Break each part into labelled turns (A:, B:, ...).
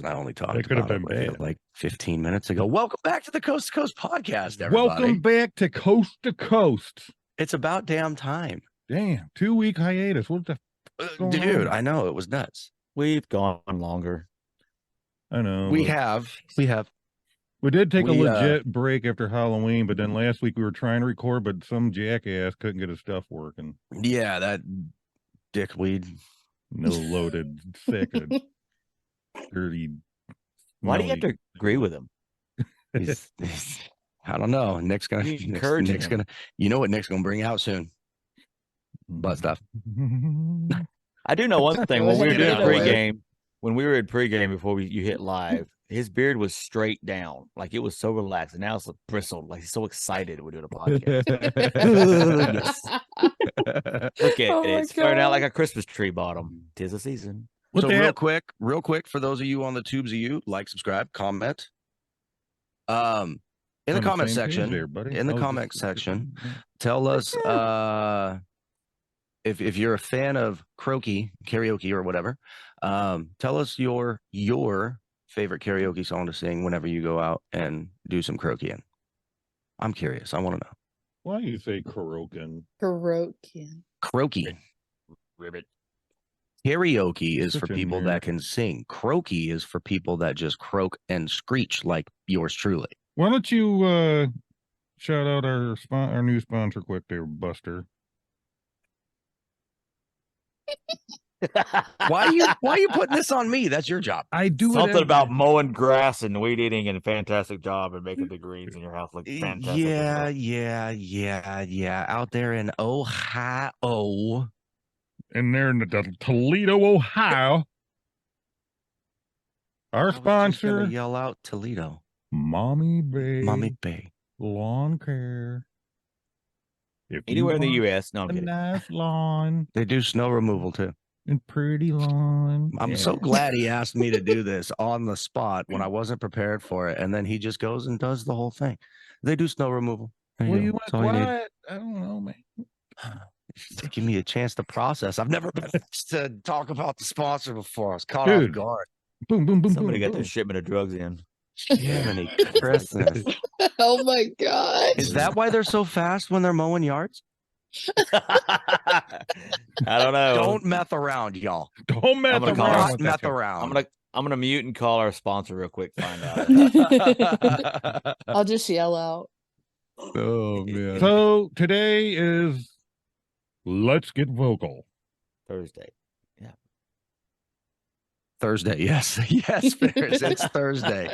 A: and I only talked
B: That could have
A: about
B: been
A: it
B: bad.
A: like 15 minutes ago. Welcome back to the Coast to Coast podcast, everybody.
B: Welcome back to Coast to Coast.
A: It's about damn time.
B: Damn, 2-week hiatus. What the going
A: Dude,
B: on?
A: I know, it was nuts.
C: We've gone longer.
B: I know.
A: We have.
B: We did take a
A: We,
B: legit break after Halloween, but then last week we were trying to record, but some jackass couldn't get his stuff working.
A: Yeah, that dickweed.
B: No loaded, sick, dirty.
C: Why do you have to agree with him?
A: He's I don't know. Nick's gonna you know what Nick's gonna bring out soon. Butt stuff.
C: I do know one thing. When we were
A: Get it
C: doing
A: out of the way.
C: pregame, when we were at pregame before you hit live, his beard was straight down, like it was so relaxed, and now it's bristled, like he's so excited we're doing a podcast. Look at it; it's starting out like a Christmas tree bottom. 'Tis the season.
A: So real quick, for those of you on the tubes of you, like, subscribe, comment. In the comment section, tell us if you're a fan of karaoke or whatever. Tell us your favorite karaoke song to sing whenever you go out and do some karaoke. I'm curious. I want to know.
B: Why do you say karaoke?
A: Croaky.
C: Ribbit.
A: Karaoke is
B: Such
A: for
B: a
A: people
B: nerd.
A: that can sing. Croaky is for people that just croak and screech like yours truly.
B: Why don't you shout out our new sponsor quick there, Buster?
A: Why are you putting this on me? That's your job.
B: I do
C: Something about mowing grass and weed eating and a fantastic job and making the greens in your house look fantastic.
A: Yeah. Out there in Ohio.
B: And they're in the Toledo, Ohio. Our
A: I was just
B: sponsor,
A: gonna yell out Toledo.
B: Maumee
A: Bay.
B: Lawn Care. If you
C: Anywhere in the
B: want
C: U.S. No, I'm
B: a
C: kidding.
B: nice lawn
A: They do snow removal too.
B: and pretty lawn.
A: I'm so glad he asked me to do this on the spot when I wasn't prepared for it, and then he just goes and does the whole thing. They do snow removal. There
B: Well,
A: go.
B: you
A: That's
B: went
A: all you need.
B: quiet. I don't know, man.
A: Just give me a chance to process. I've never been asked to talk about the sponsor before. I was caught off
B: Dude.
A: guard.
B: Boom, boom, boom,
C: Somebody
B: boom,
C: got
B: boom.
C: their shipment of drugs in.
A: Jiminy Christmas.
D: Oh my god.
A: Is that why they're so fast when they're mowing yards?
C: I don't know.
A: Don't meth around, y'all.
B: Don't mess
C: I'm gonna call
B: around
A: Not
B: with
A: meth
B: that shit.
A: around.
C: I'm gonna mute and call our sponsor real quick. Find out.
D: I'll just yell out.
A: Oh man.
B: So today is Let's Get Vocal.
C: Thursday.
A: Thursday, yes. Yes, Ferris, it's Thursday.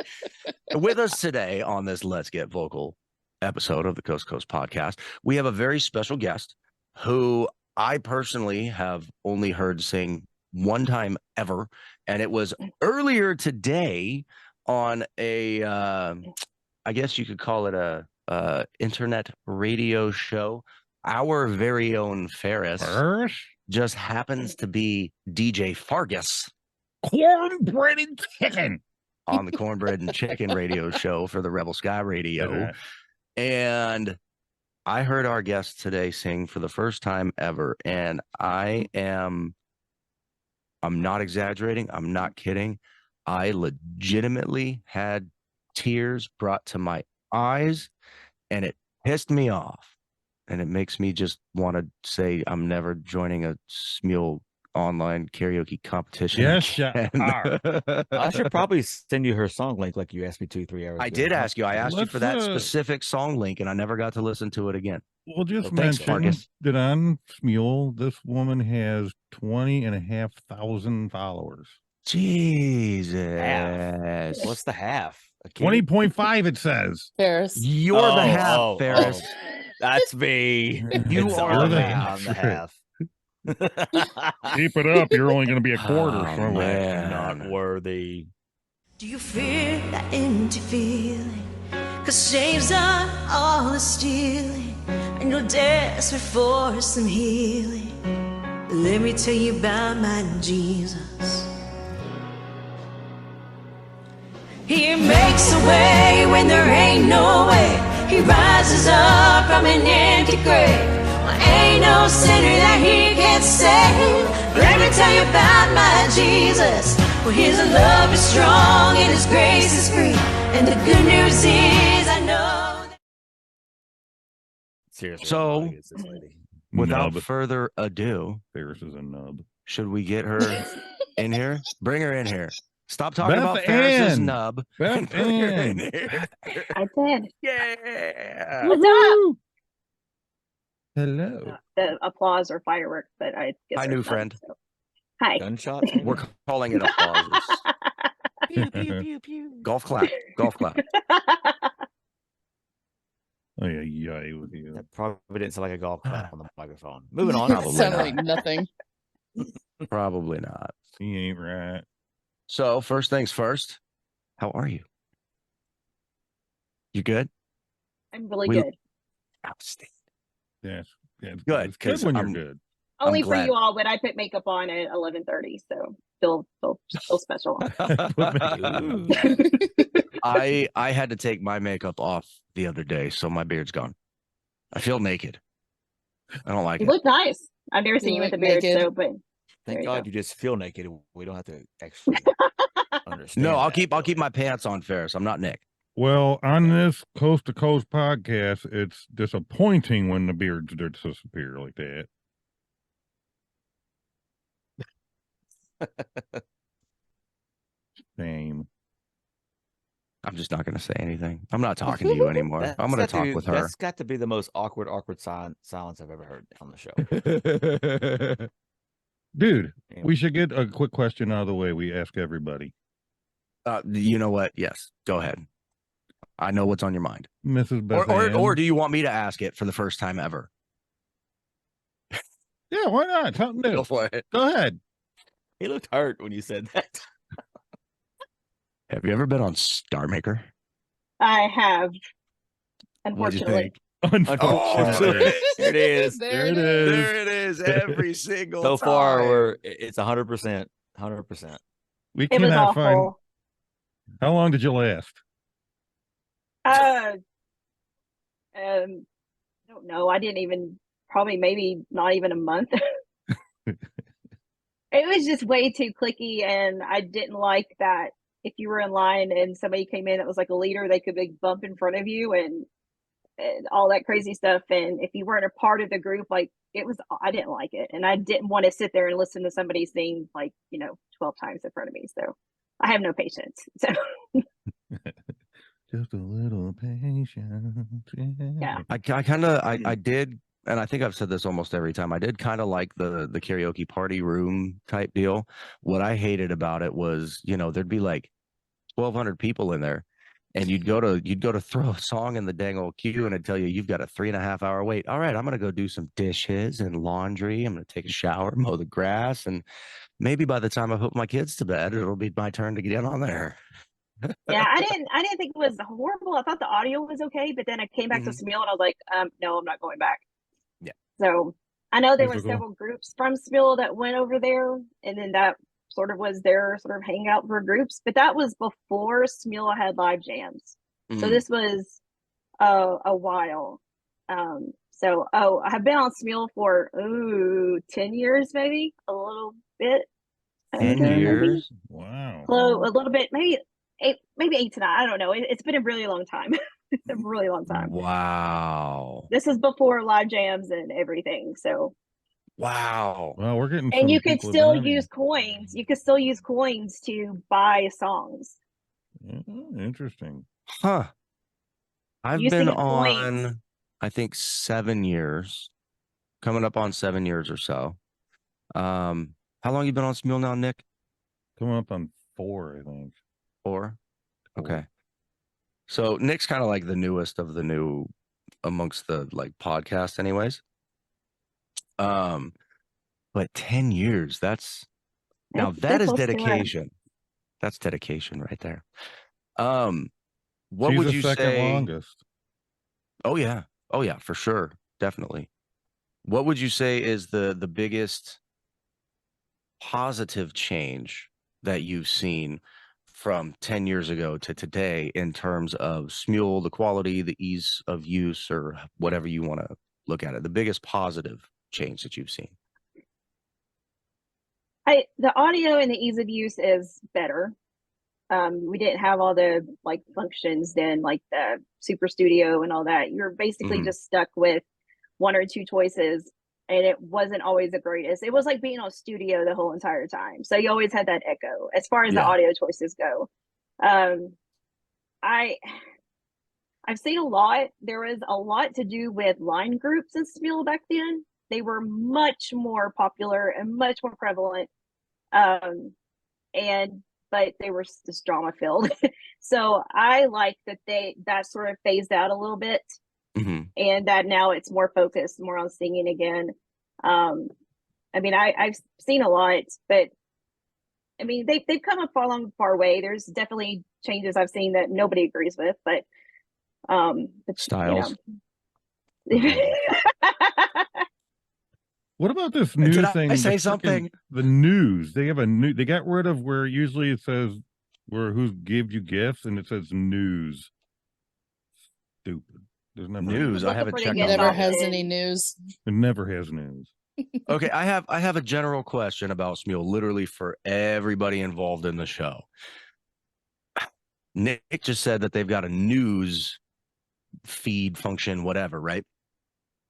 A: With us today on this Let's Get Vocal episode of the Coast to Coast podcast, we have a very special guest who I personally have only heard sing one time ever, and it was earlier today on a I guess you could call it a internet radio show. Our very own Ferris just happens to be DJ Fargus
B: Cornbread and chicken.
A: on the Cornbread and Chicken radio show for the Rebel Sky Radio. And I heard our guest today sing for the first time ever. And I'm not exaggerating. I'm not kidding. I legitimately had tears brought to my eyes, and it pissed me off. And it makes me just want to say I'm never joining a Smule online karaoke competition.
B: Yes, you are.
C: I should probably send you her song link like you asked me 2-3 hours ago.
A: I did ask you. I asked you for that
B: Let's,
A: specific song link, and I never got to listen to it again.
B: Well, just
A: Thanks,
B: mention
A: Fargus.
B: that on Smule, this woman has 20,500 followers.
A: Jesus.
C: What's the half?
B: 20.5, it says.
D: Ferris.
A: You're the half, Ferris.
C: That's me.
A: You
C: It's
A: are
C: all
B: the
C: me.
B: half.
C: I'm the half.
B: Keep it up. You're only going to be a quarter.
A: Oh,
B: so
A: man.
C: Not worthy.
E: Do you feel that empty feeling? 'Cause shame's done all the stealing, and you're desperate for some healing. Let me tell you about my Jesus. He makes a way when there ain't no way. He rises up from an empty grave. Well, ain't no sinner that he can't save. Let me tell you about my Jesus. For his love is strong and his grace is free. And the good news is I know that
C: Seriously,
A: So-
C: everybody gets this lady.
A: Without
B: Nub.
A: further ado,
B: Ferris is a nub.
A: should we get her in here? Bring her in here. Stop talking about
B: BethAnne.
A: Ferris's nub and bring her in
B: BethAnne.
A: here.
F: I did.
A: Yeah.
F: What's up?
B: Woohoo! Hello.
F: The applause or fireworks, but I guess
A: Hi,
F: there's
A: new
F: none,
A: friend.
F: so. Hi.
C: Gunshots.
A: We're calling it applauses.
C: pew pew pew pew.
A: Golf clap. Golf clap.
B: Oh yeah, yay with you.
C: That probably didn't sound like a golf clap on the microphone. Moving on.
A: Probably
D: Sounded
A: not.
D: like nothing.
A: Probably not.
B: He ain't right.
A: So first things first, how are you? You good?
F: I'm really
A: We-
F: good.
A: Outstanding.
B: Yes. Yeah, it's
A: Good,
B: It's good
A: 'cause
B: when you're
A: I'm-
B: good.
F: Only for
A: glad.
F: you all, but I put makeup on at 11:30, so still special.
C: Ooh.
A: I had to take my makeup off the other day, so my beard's gone. I feel naked. I don't like
F: You
A: it.
F: look nice. I've never seen you with a
D: look
F: beard,
D: naked.
F: so but There
C: Thank
F: you
C: God
F: go.
C: you just feel naked. We don't have to actually understand.
A: No, I'll
C: that.
A: keep my pants on, Ferris. I'm not Nick.
B: Well, on this Coast to Coast podcast, it's disappointing when the beards disappear like that. Same.
A: I'm just not going to say anything. I'm not talking to you anymore.
C: That's
A: I'm going to
C: got
A: talk
C: be-
A: with her.
C: That's got to be the most awkward silence I've ever heard on the show.
B: Dude,
C: Yeah.
B: we should get a quick question out of the way. We ask everybody.
A: You know what? Yes, go ahead. I know what's on your mind.
B: Mrs.
A: Or
B: BethAnne.
A: do you want me to ask it for the first time ever?
B: Yeah, why not? Something new.
A: Go for it.
B: Go ahead.
C: He looked hurt when you said that.
A: Have you ever been on Star Maker?
F: I have.
A: What'd you
F: Unfortunately.
A: think?
B: Unfortunately.
C: There it is.
B: There it is.
A: There it is. Every single
C: So far,
A: time.
C: it's 100%. 100%.
B: We
F: It was
B: cannot find.
F: awful.
B: How long did you last?
F: I don't know. I didn't even maybe not even a month. It was just way too clicky, and I didn't like that if you were in line and somebody came in that was like a leader, they could big bump in front of you and all that crazy stuff. And if you weren't a part of the group, like I didn't like it, and I didn't want to sit there and listen to somebody sing 12 times in front of me. So I have no patience. So
B: Just a little patience.
F: Yeah.
A: I did, and I think I've said this almost every time. I did kind of like the karaoke party room type deal. What I hated about it was, there'd be like 1,200 people in there, and you'd go to throw a song in the dang old queue, and it'd tell you you've got a 3.5 hour wait. All right, I'm gonna go do some dishes and laundry. I'm gonna take a shower, mow the grass, and maybe by the time I put my kids to bed, it'll be my turn to get in on there.
F: yeah, I didn't think it was horrible. I thought the audio was okay, but then I came back to Smule and I was like, no, I'm not going back.
A: Yeah.
F: So I know there were
B: Typical.
F: several groups from Smule that went over there, and then that sort of was their sort of hangout for groups. But that was before Smule had live jams. So
A: Mm.
F: this was a while. I've been on Smule for 10 years, maybe a little bit.
A: 10
F: Maybe.
A: years?
B: Wow.
F: So a little bit, maybe 8 to 9. I don't know. It's been a really long time. It's a really long time.
A: Wow.
F: This is before live jams and everything. So,
A: Wow.
B: Well, we're getting.
F: and
B: some
F: you could
B: people
F: still
B: down here.
F: use coins. You could still use coins to buy songs.
B: Interesting.
A: Huh. I've
F: Using
A: been
F: coins.
A: on, I think, 7 years, coming up on 7 years or so. How long you been on Smule now, Nick?
B: Coming up on 4, I think.
A: 4?
B: Four.
A: Okay. So Nick's kind of like the newest of the new amongst the podcasts anyways. But 10 years, now
F: It's
A: that is
F: close to it.
A: dedication. That's dedication right there. What
B: She's
A: would
B: the
A: you
B: second
A: say?
B: longest.
A: Oh yeah, for sure, definitely. What would you say is the biggest positive change that you've seen from 10 years ago to today in terms of Smule, the quality, the ease of use, or whatever you want to look at it? The biggest positive change that you've seen.
F: The audio and the ease of use is better. We didn't have all the like functions then, like the Super Studio and all that. You're basically just stuck with one or two choices, and it wasn't always the greatest. It was like being on studio the whole entire time. So you always had that echo as far as the audio choices go. I've seen a lot. There was a lot to do with line groups in Smule back then. They were much more popular and much more prevalent. But they were just drama filled. So I like that sort of phased out a little bit, and that now it's more focused, more on singing again. I mean, I've seen a lot, but I mean, they've come a far way. There's definitely changes I've seen that nobody agrees with, but
A: Styles.
B: What about this new
A: Did
B: thing?
A: I say something?
B: The news. They have they got rid of where usually it says who gives you gifts, and it says news. Stupid. There's never
A: News. I haven't checked on
D: Never
A: that.
D: has any news.
B: It never has news.
A: Okay, I have a general question about Smule, literally for everybody involved in the show. Nick just said that they've got a news feed function, whatever, right?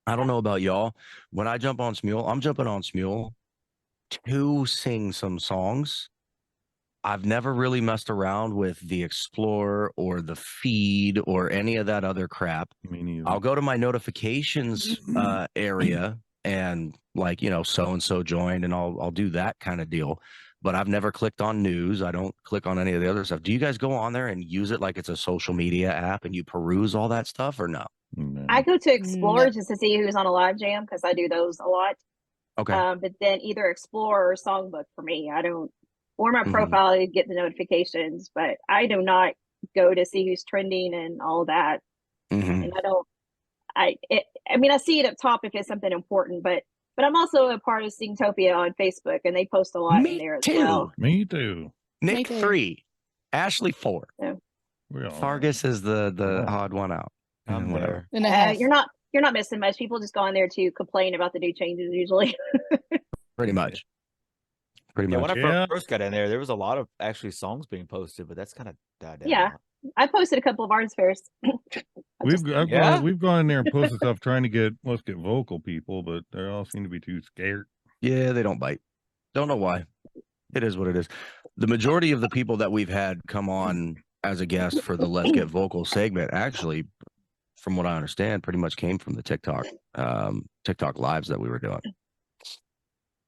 A: I don't know about y'all. When I jump on Smule, I'm jumping on Smule to sing some songs. I've never really messed around with the Explorer or the feed or any of that other crap.
B: Me neither.
A: I'll go to my notifications area and like, so-and-so joined, and I'll do that kind of deal. But I've never clicked on news. I don't click on any of the other stuff. Do you guys go on there and use it like it's a social media app and you peruse all that stuff, or no?
B: No.
F: I go to Explore just to see who's on a live jam because I do those a lot.
A: Okay.
F: But then either Explore or Songbook for me. I don't, or my profile to get the notifications, but I do not go to see who's trending and all that. And I mean, I see it up top if it's something important, but I'm also a part of Singtopia on Facebook, and they post a lot in there as well.
B: Me too.
A: Nick 3, Ashley 4.
F: Yeah.
A: Fargus is the odd one out.
C: I'm there.
D: And a half.
F: You're not missing much. People just go on there to complain about the new changes usually.
A: Pretty much.
C: When I
B: Yeah.
C: first got in there was a lot of actually songs being posted, but that's kind of died down.
F: Yeah. I posted a couple of arts fairs.
B: We've gone in there and posted stuff trying to let's get vocal people, but they all seem to be too scared.
A: Yeah, they don't bite. Don't know why. It is what it is. The majority of the people that we've had come on as a guest for the Let's Get Vocal segment, actually, from what I understand, pretty much came from the TikTok lives that we were doing.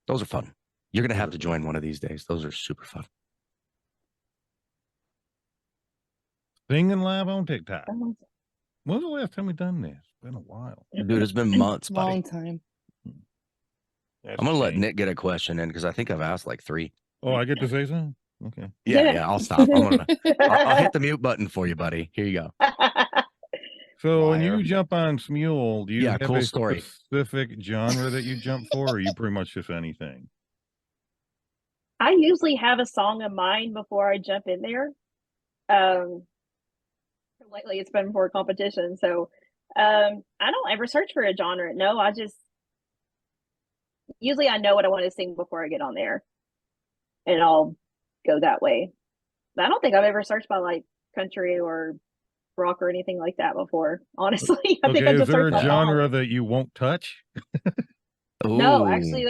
A: Those are fun. You're going to have to join one of these days. Those are super fun.
B: Singing live on TikTok. When's the last time we done this? It's been a while.
A: Dude, it's been months, buddy.
D: Long time.
A: I'm going to let Nick get a question in because I think I've asked like 3.
B: Oh, I get to say something? Okay.
A: Yeah, I'll stop. I'll hit the mute button for you, buddy. Here you go.
B: So when you jump on Smule, do you have
A: cool
B: a
A: story.
B: specific genre that you jump for, or are you pretty much just anything?
F: I usually have a song in mind before I jump in there. Lately it's been for a competition, so I don't ever search for a genre. No, I just usually I know what I want to sing before I get on there, and I'll go that way. But I don't think I've ever searched by like country or rock or anything like that before. Honestly, I think I just
B: is there
F: searched
B: a
F: by
B: genre
F: song.
B: that you won't touch?
F: No,
A: Ooh.
F: actually,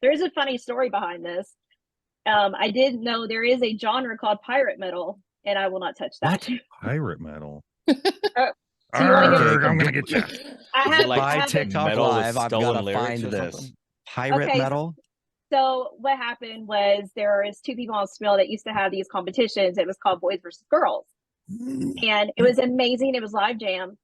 F: there's a funny story behind this. I did know there is a genre called pirate metal, and I will not touch that.
A: What?
B: Pirate metal.
F: So you wanna hear-
B: I'm gonna get you.
F: I
C: Is
F: have,
C: it like
F: I
A: By
F: have a-
A: TikTok
C: metal with
A: Live, I've
C: stolen
A: got to
C: lyrics
A: find
C: or
A: this.
C: something?
A: Pirate
F: Okay.
A: metal?
F: So what happened was there was 2 people on Smule that used to have these competitions. It was called Boys versus Girls. And it was amazing. It was live jam.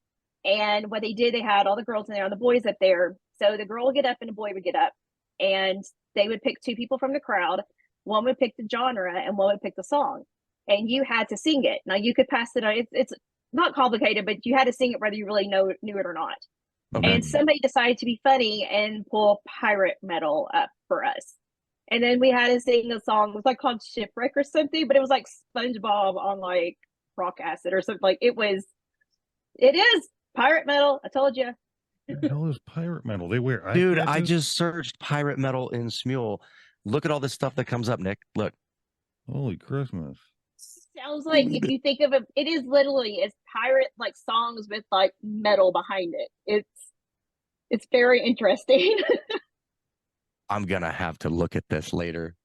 F: And what they did, they had all the girls in there and the boys up there. So the girl would get up and the boy would get up. And they would pick 2 people from the crowd. One would pick the genre and one would pick the song. And you had to sing it. Now you could pass it on. It's not complicated, but you had to sing it whether you really knew it or not.
A: Okay.
F: And somebody decided to be funny and pull pirate metal up for us. And then we had to sing a song. It was like called Shipwreck or something, but it was like SpongeBob on like rock acid or something. Like it is pirate metal. I told you.
B: What the hell is pirate metal? They wear eye
A: Dude, I
B: patches?
A: just searched pirate metal in Smule. Look at all this stuff that comes up, Nick. Look.
B: Holy Christmas.
F: Sounds like if you think of it is literally it's pirate like songs with like metal behind it. It's very interesting.
A: I'm gonna have to look at this later.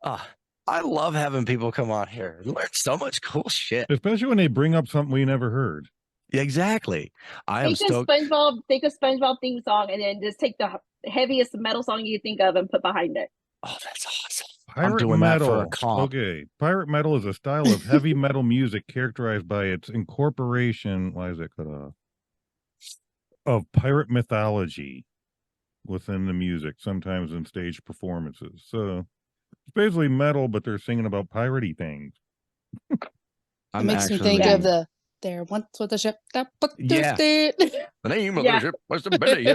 A: I love having people come on here and learn so much cool shit.
B: Especially when they bring up something we never heard.
A: Exactly. I am
F: Think of
A: stoked.
F: SpongeBob theme song and then just take the heaviest metal song you think of and put behind it.
A: Oh, that's awesome.
B: Pirate
A: doing that for a
B: metal.
A: comp.
B: Okay. Pirate metal is a style of heavy metal music characterized by its incorporation. Why is that cut off? Of pirate mythology within the music, sometimes in stage performances. So it's basically metal, but they're singing about piratey things.
D: It makes me think of there once was a ship that put to
A: Yeah.
D: sea.
A: The name of
F: Yeah.
A: the ship was the Billy.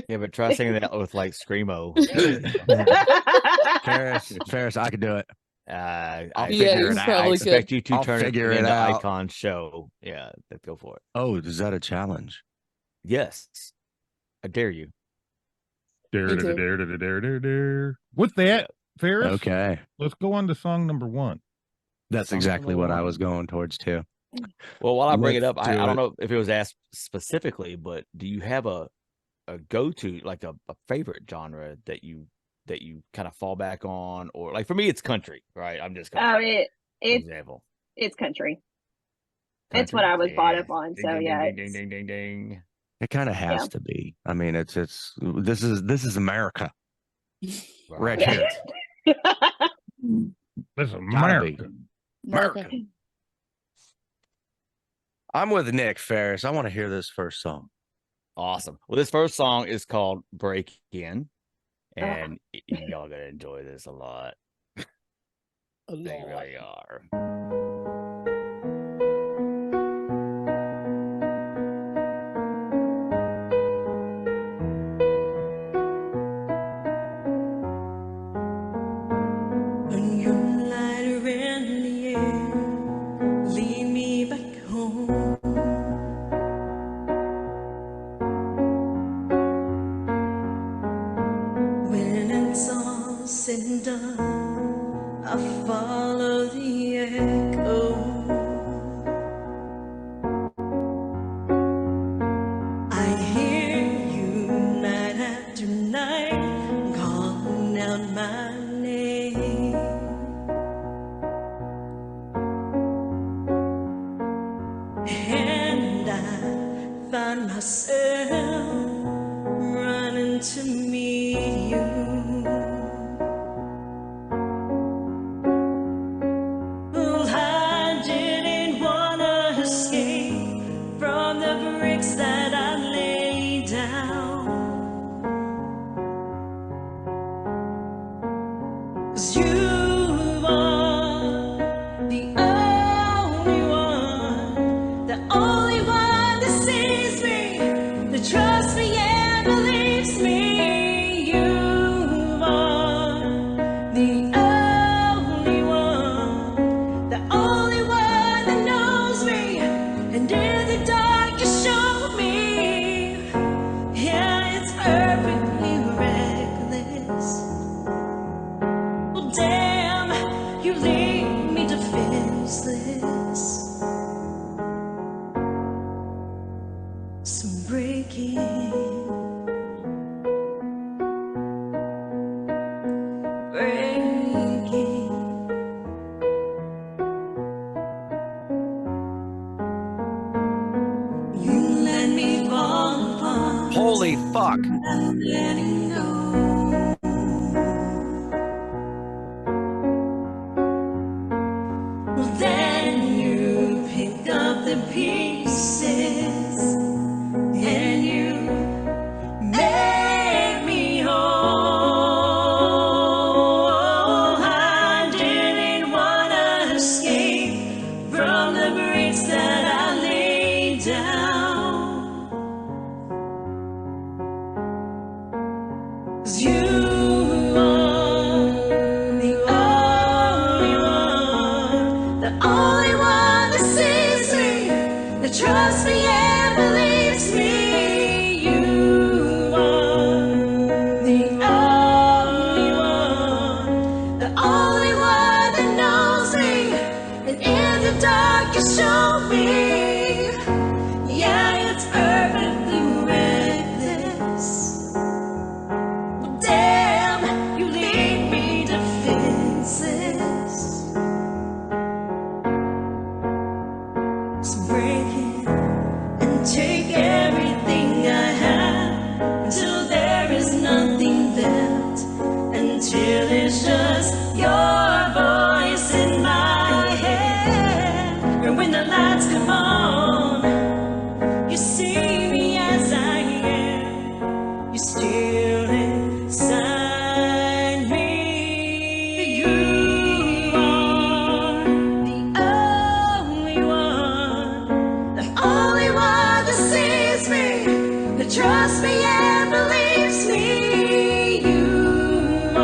C: Yeah, but try singing that with like screamo.
A: Ferris, I could do it.
C: I
A: I'll
D: Yeah,
A: figure
D: you
A: it out.
C: I
D: probably
C: expect
D: could.
C: you to
A: I'll
C: turn it
A: figure it
C: into
A: out.
C: Icon show. Yeah, let's go for it.
A: Oh, is that a challenge?
C: Yes, I dare you.
B: Dare,
D: Me
B: dare,
D: too.
B: dare, dare, dare, dare, dare. With that, Ferris,
A: Okay.
B: let's go on to song number 1.
A: That's
C: Song
A: exactly
C: number
A: what I
C: one.
A: was going towards too.
C: Well, while I bring it
A: Let's
C: up, I
A: do
C: don't
A: it.
C: know if it was asked specifically, but do you have a go-to, like a favorite genre that you kind of fall back on? Or like for me, it's country, right? I'm just
F: Oh,
C: country, for
F: it's
C: example.
F: it's country. It's what I was brought up on.
C: Ding,
F: So
C: ding,
F: yeah,
C: ding, ding, ding, ding, ding.
A: It kind of has
F: Yeah.
A: to be. I mean, this is America right
C: Right.
A: here.
B: This is
A: Gotta
B: America.
A: America. I'm with Nick Ferris. I want to hear this first song.
C: Awesome. Well, this first song is called Break In,
F: Ah.
C: and y'all gonna enjoy this a lot. They really are.
E: When you light around the air, lead me back home. When it's all said and done, I follow the echo. I hear you night after night calling out my name. And I find myself running to meet you. Well, I didn't wanna escape from the bricks that I laid down. 'Cause you are the only one that sees me, that trusts me and believes me. You are the only one that knows me, and in the dark you show me. Yeah, it's perfectly reckless. Well, damn, you leave me defenseless. So break in. Break in. You let me fall apart.
A: Holy fuck.
E: I'm letting go. Well, then you pick up the pieces and you make me whole. I didn't wanna escape from the bricks that I laid down. 'Cause you are the only one that sees me, So break it and take everything I have until there is nothing left, until it's just your voice in my head. And when the lights come on, you see me as I am. You still inside me. You are the only one that sees me, that trusts me and believes me. You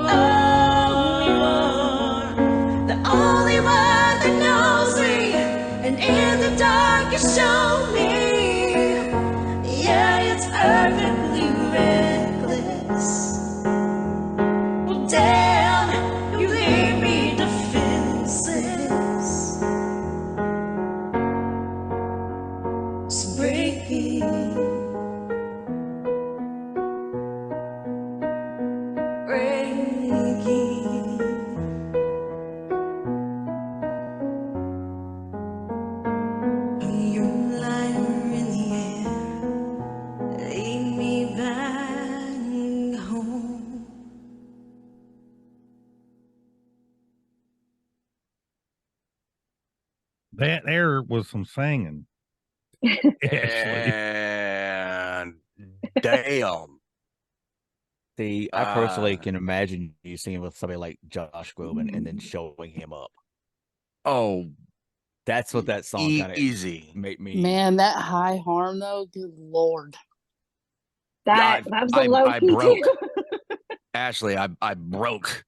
E: are the only one that knows me, and in the dark you show me. Yeah, it's perfectly reckless. Well, damn, you leave me defenseless. So break it, break it. You're a lighter in the air, lead me back home.
B: That there was some singing. Ashley.
A: And damn.
C: See, I personally
A: Uh,
C: can imagine you singing with somebody like Josh Groban and then showing him up.
A: Oh,
C: That's what that song kind of
A: easy.
C: made me.
D: Man, that high harm though, good lord.
F: That was a low
A: I
F: key
A: broke.
F: too.
A: Ashley, I broke.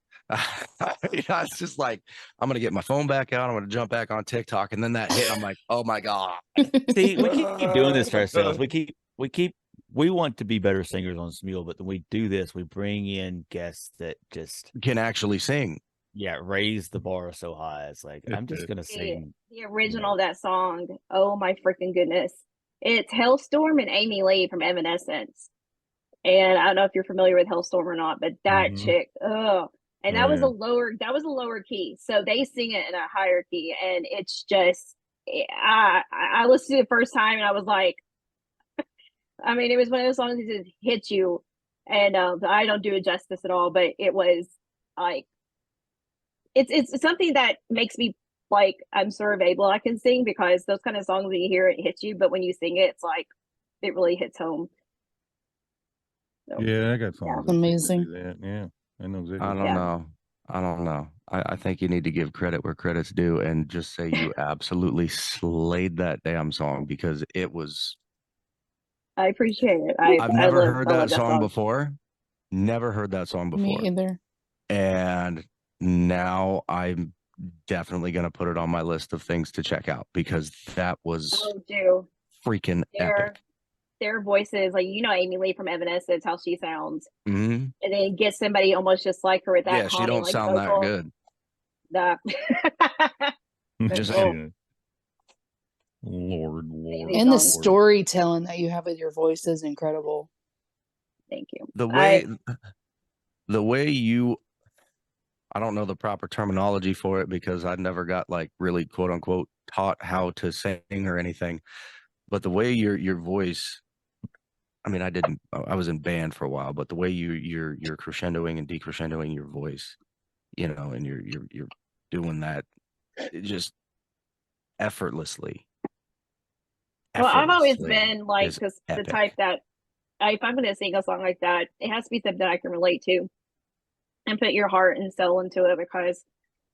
A: It's just like, I'm going to get my phone back out. I'm going to jump back on TikTok. And then that hit. I'm like, oh my God.
C: See, we keep doing this for ourselves. We want to be better singers on Smule, but when we do this, we bring in guests that just
A: Can actually sing.
C: raise the bar so high. It's like, I'm just gonna
F: The,
C: sing.
F: the original of that song, oh my freaking goodness. It's Hellstorm and Amy Lee from Evanescence. And I don't know if you're familiar with Hellstorm or not, but that
B: Mhm.
F: chick, oh, and
B: Oh,
F: that was
B: yeah.
F: a lower key. So they sing it in a higher key, and it's just I listened to it the first time and I was like, I mean, it was one of those songs that just hit you, and I don't do it justice at all, but it was like it's something that makes me like I'm sort of able I can sing, because those kind of songs when you hear it hits you, but when you sing it, it's like it really hits home. So,
B: Yeah, I got songs.
D: Amazing.
B: That. Yeah, I know exactly.
A: I
B: what
A: don't
F: Yeah.
A: know. I don't know. I think you need to give credit where credit's due and just say you absolutely slayed that damn song, because it was.
F: I appreciate it.
A: I've never
F: I
A: heard
F: love
A: that song before. Never heard that song before.
D: Me either.
A: And now I'm definitely going to put it on my list of things to check out, because that was
F: Oh, do
A: freaking epic.
F: their voices, like Amy Lee from Evanescence, how she sounds,
A: Mhm.
F: and then get somebody almost just like her with that
A: Yeah, she
F: haunting,
A: don't
F: like
A: sound that
F: vocal.
A: good.
F: That
A: Just
F: Oh.
A: saying.
B: Lord.
D: And the
F: songs.
D: storytelling that you have with your voice is incredible.
F: Thank you.
A: The way you, I don't know the proper terminology for it, because I never got like really quote unquote taught how to sing or anything, but the way your voice, I mean, I was in band for a while, but the way you're crescendoing and decrescendoing your voice, and you're doing that just effortlessly.
F: Well, I've always
A: Effortlessly
F: been like,
A: is
F: because the
A: epic.
F: type that if I'm going to sing a song like that, it has to be something I can relate to and put your heart and soul into it, because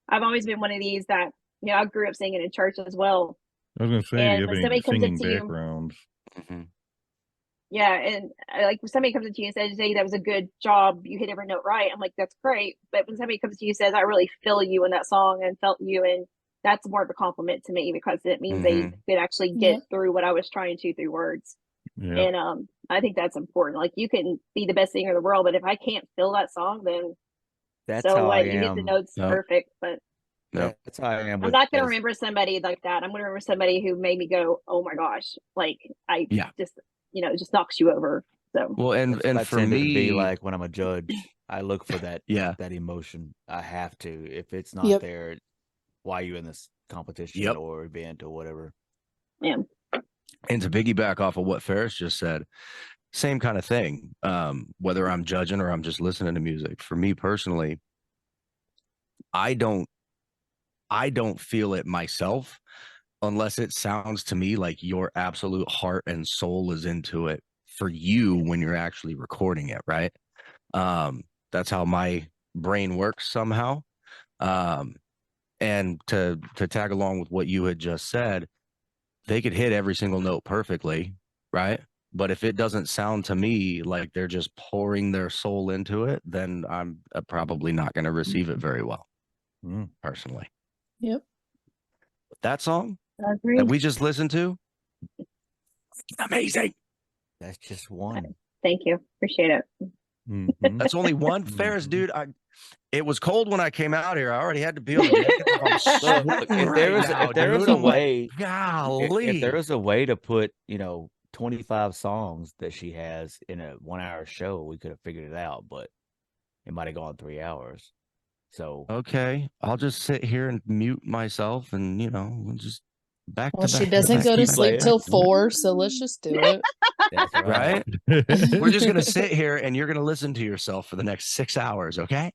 F: I've always been one of these that, I grew up singing in church as well.
B: I was going to say,
F: And
B: do you have
F: when
B: any
F: somebody comes
B: singing
F: up to you,
B: backgrounds?
A: Mhm.
F: yeah, and like when somebody comes up to you and says, "Hey, that was a good job. You hit every note right." I'm like, "That's great." But when somebody comes to you and says, "I really feel you in that song and felt you," and that's more of a compliment to me, because it means they
A: Mhm.
F: could actually get through what I was trying to through words.
B: Yeah.
F: And I think that's important. Like, you can be the best singer in the world, but if I can't feel that song, then
C: That's
F: so
C: how
F: what?
C: I
F: You hit the
C: am.
F: notes
A: Yep.
F: perfect, but
A: Yep.
C: That's how I am.
F: I'm
C: With
F: not going to remember somebody like that. I'm going to remember somebody who made me go, "Oh my gosh!" Like
A: Yeah.
F: just just knocks you over. So
A: Well, and
C: That's what I
A: for
C: tend to
A: me,
C: be like when I'm a judge. I look for that
A: yeah,
C: that emotion. I have to. If it's not
D: Yep.
C: there, why are you in this competition
A: Yep.
C: or event or whatever.
F: Yeah.
A: And to piggyback off of what Ferris just said, same kind of thing. Whether I'm judging or I'm just listening to music. For me personally, I don't feel it myself unless it sounds to me like your absolute heart and soul is into it for you when you're actually recording it, right? That's how my brain works somehow. And to tag along with what you had just said, they could hit every single note perfectly, right? But if it doesn't sound to me like they're just pouring their soul into it, then I'm probably not going to receive it very well, personally.
D: Yep.
A: That song
F: Agreed.
A: that we just listened to, amazing.
C: That's just one.
F: Thank you. Appreciate it.
A: That's only one. Ferris, dude, it was cold when I came out here. I already had to peel the jacket off. I'm
C: Look,
A: sweating
C: if there
A: right
C: was
A: now,
C: if there was
A: dude.
C: a
A: I'm like,
C: way,
A: golly.
C: if there was a way to put 25 songs that she has in a 1 hour show, we could have figured it out, but it might have gone 3 hours. So
A: Okay, I'll just sit here and mute myself, and we'll just back
D: Well,
A: to
D: she
A: back.
D: doesn't
A: back
D: go to
A: back
D: sleep
A: back.
D: till 4, so let's just do it.
C: that's right.
A: Right? We're just gonna sit here, and you're gonna listen to yourself for the next 6 hours, okay?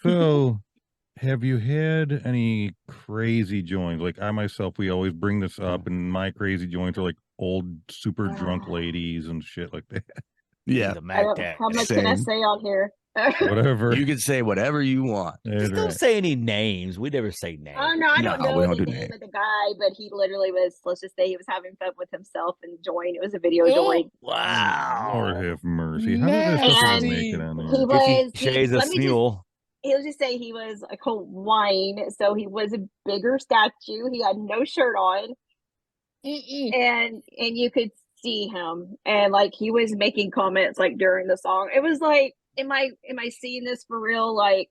B: So, have you had any crazy joints? Like I myself, we always bring this up, and my crazy joints are like old, super drunk ladies and shit like that.
A: Yeah,
C: The
F: I
C: Mac
F: don't,
C: Daddy.
F: how much can I
A: Same.
F: say on here?
B: Whatever.
A: you can say whatever you want.
C: Just don't say any names. We never say names.
F: Oh no, I don't
A: No,
F: know
A: we
F: the
A: don't do
F: name
A: names.
F: of the guy, but he literally was. Let's just say he was having fun with himself and joined. It was a video
D: Oh,
F: joint.
C: Wow.
B: Lord have mercy. How did this stuff even make it on
F: He
B: there?
F: was.
C: Shades of
F: Let me just.
C: Smule.
F: He'll just say he was a Hawaiian, so he was a bigger statue. He had no shirt on, and you could see him, and like he was making comments like during the song. It was like, am I seeing this for real? Like,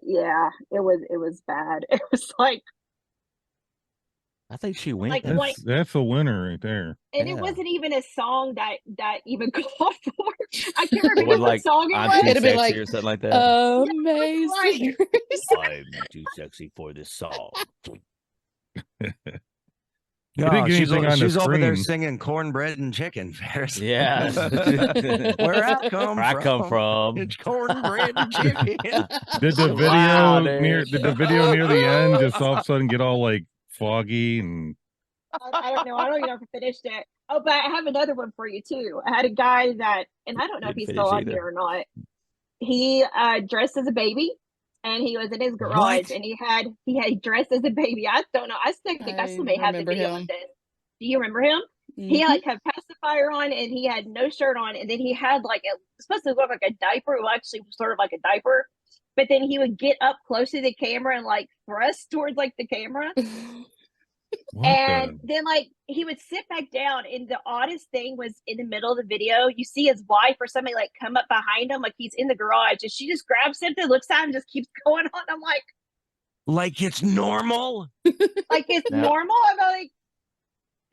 F: yeah, it was bad. It was like,
C: I think she went.
F: Like,
B: That's a winner right there.
F: and
C: Yeah.
F: it wasn't even a song that even called for. I can't remember
C: What,
F: what
C: like,
F: song it
C: I'm
F: was.
C: too
D: It'd be
C: sexy
D: like,
C: or something like that.
D: Amazing.
C: I'm too sexy for this song.
B: You didn't get anything on the
A: she's over there
B: screen.
A: singing cornbread and chicken, Ferris.
C: Yeah.
A: Where I come
C: Where I come from.
A: It's cornbread and chicken.
B: Did the video near the end just all of a sudden get all like foggy and
F: I don't know. I don't even know if I finished it. Oh, but I have another one for you too. I had a guy that, and I don't know if
C: Didn't
F: he's
C: finish
F: still on
C: either.
F: here or not. He dressed as a baby, and he was in his garage,
A: What?
F: and he had dressed as a baby. I don't know. I still think I still may have the
D: remember
F: video
D: him.
F: of this. Do you remember him? He had like a pacifier on, and he had no shirt on, and then he had like supposed to look like a diaper. Well, actually, sort of like a diaper. But then he would get up close to the camera and like thrust towards like the camera. And then like he would sit back down, and the oddest thing was in the middle of the video, you see his wife or somebody like come up behind him, like he's in the garage, and she just grabs something, looks at him, and just keeps going on. I'm
A: like it's normal.
F: like it's
C: Yeah.
F: normal. I'm like,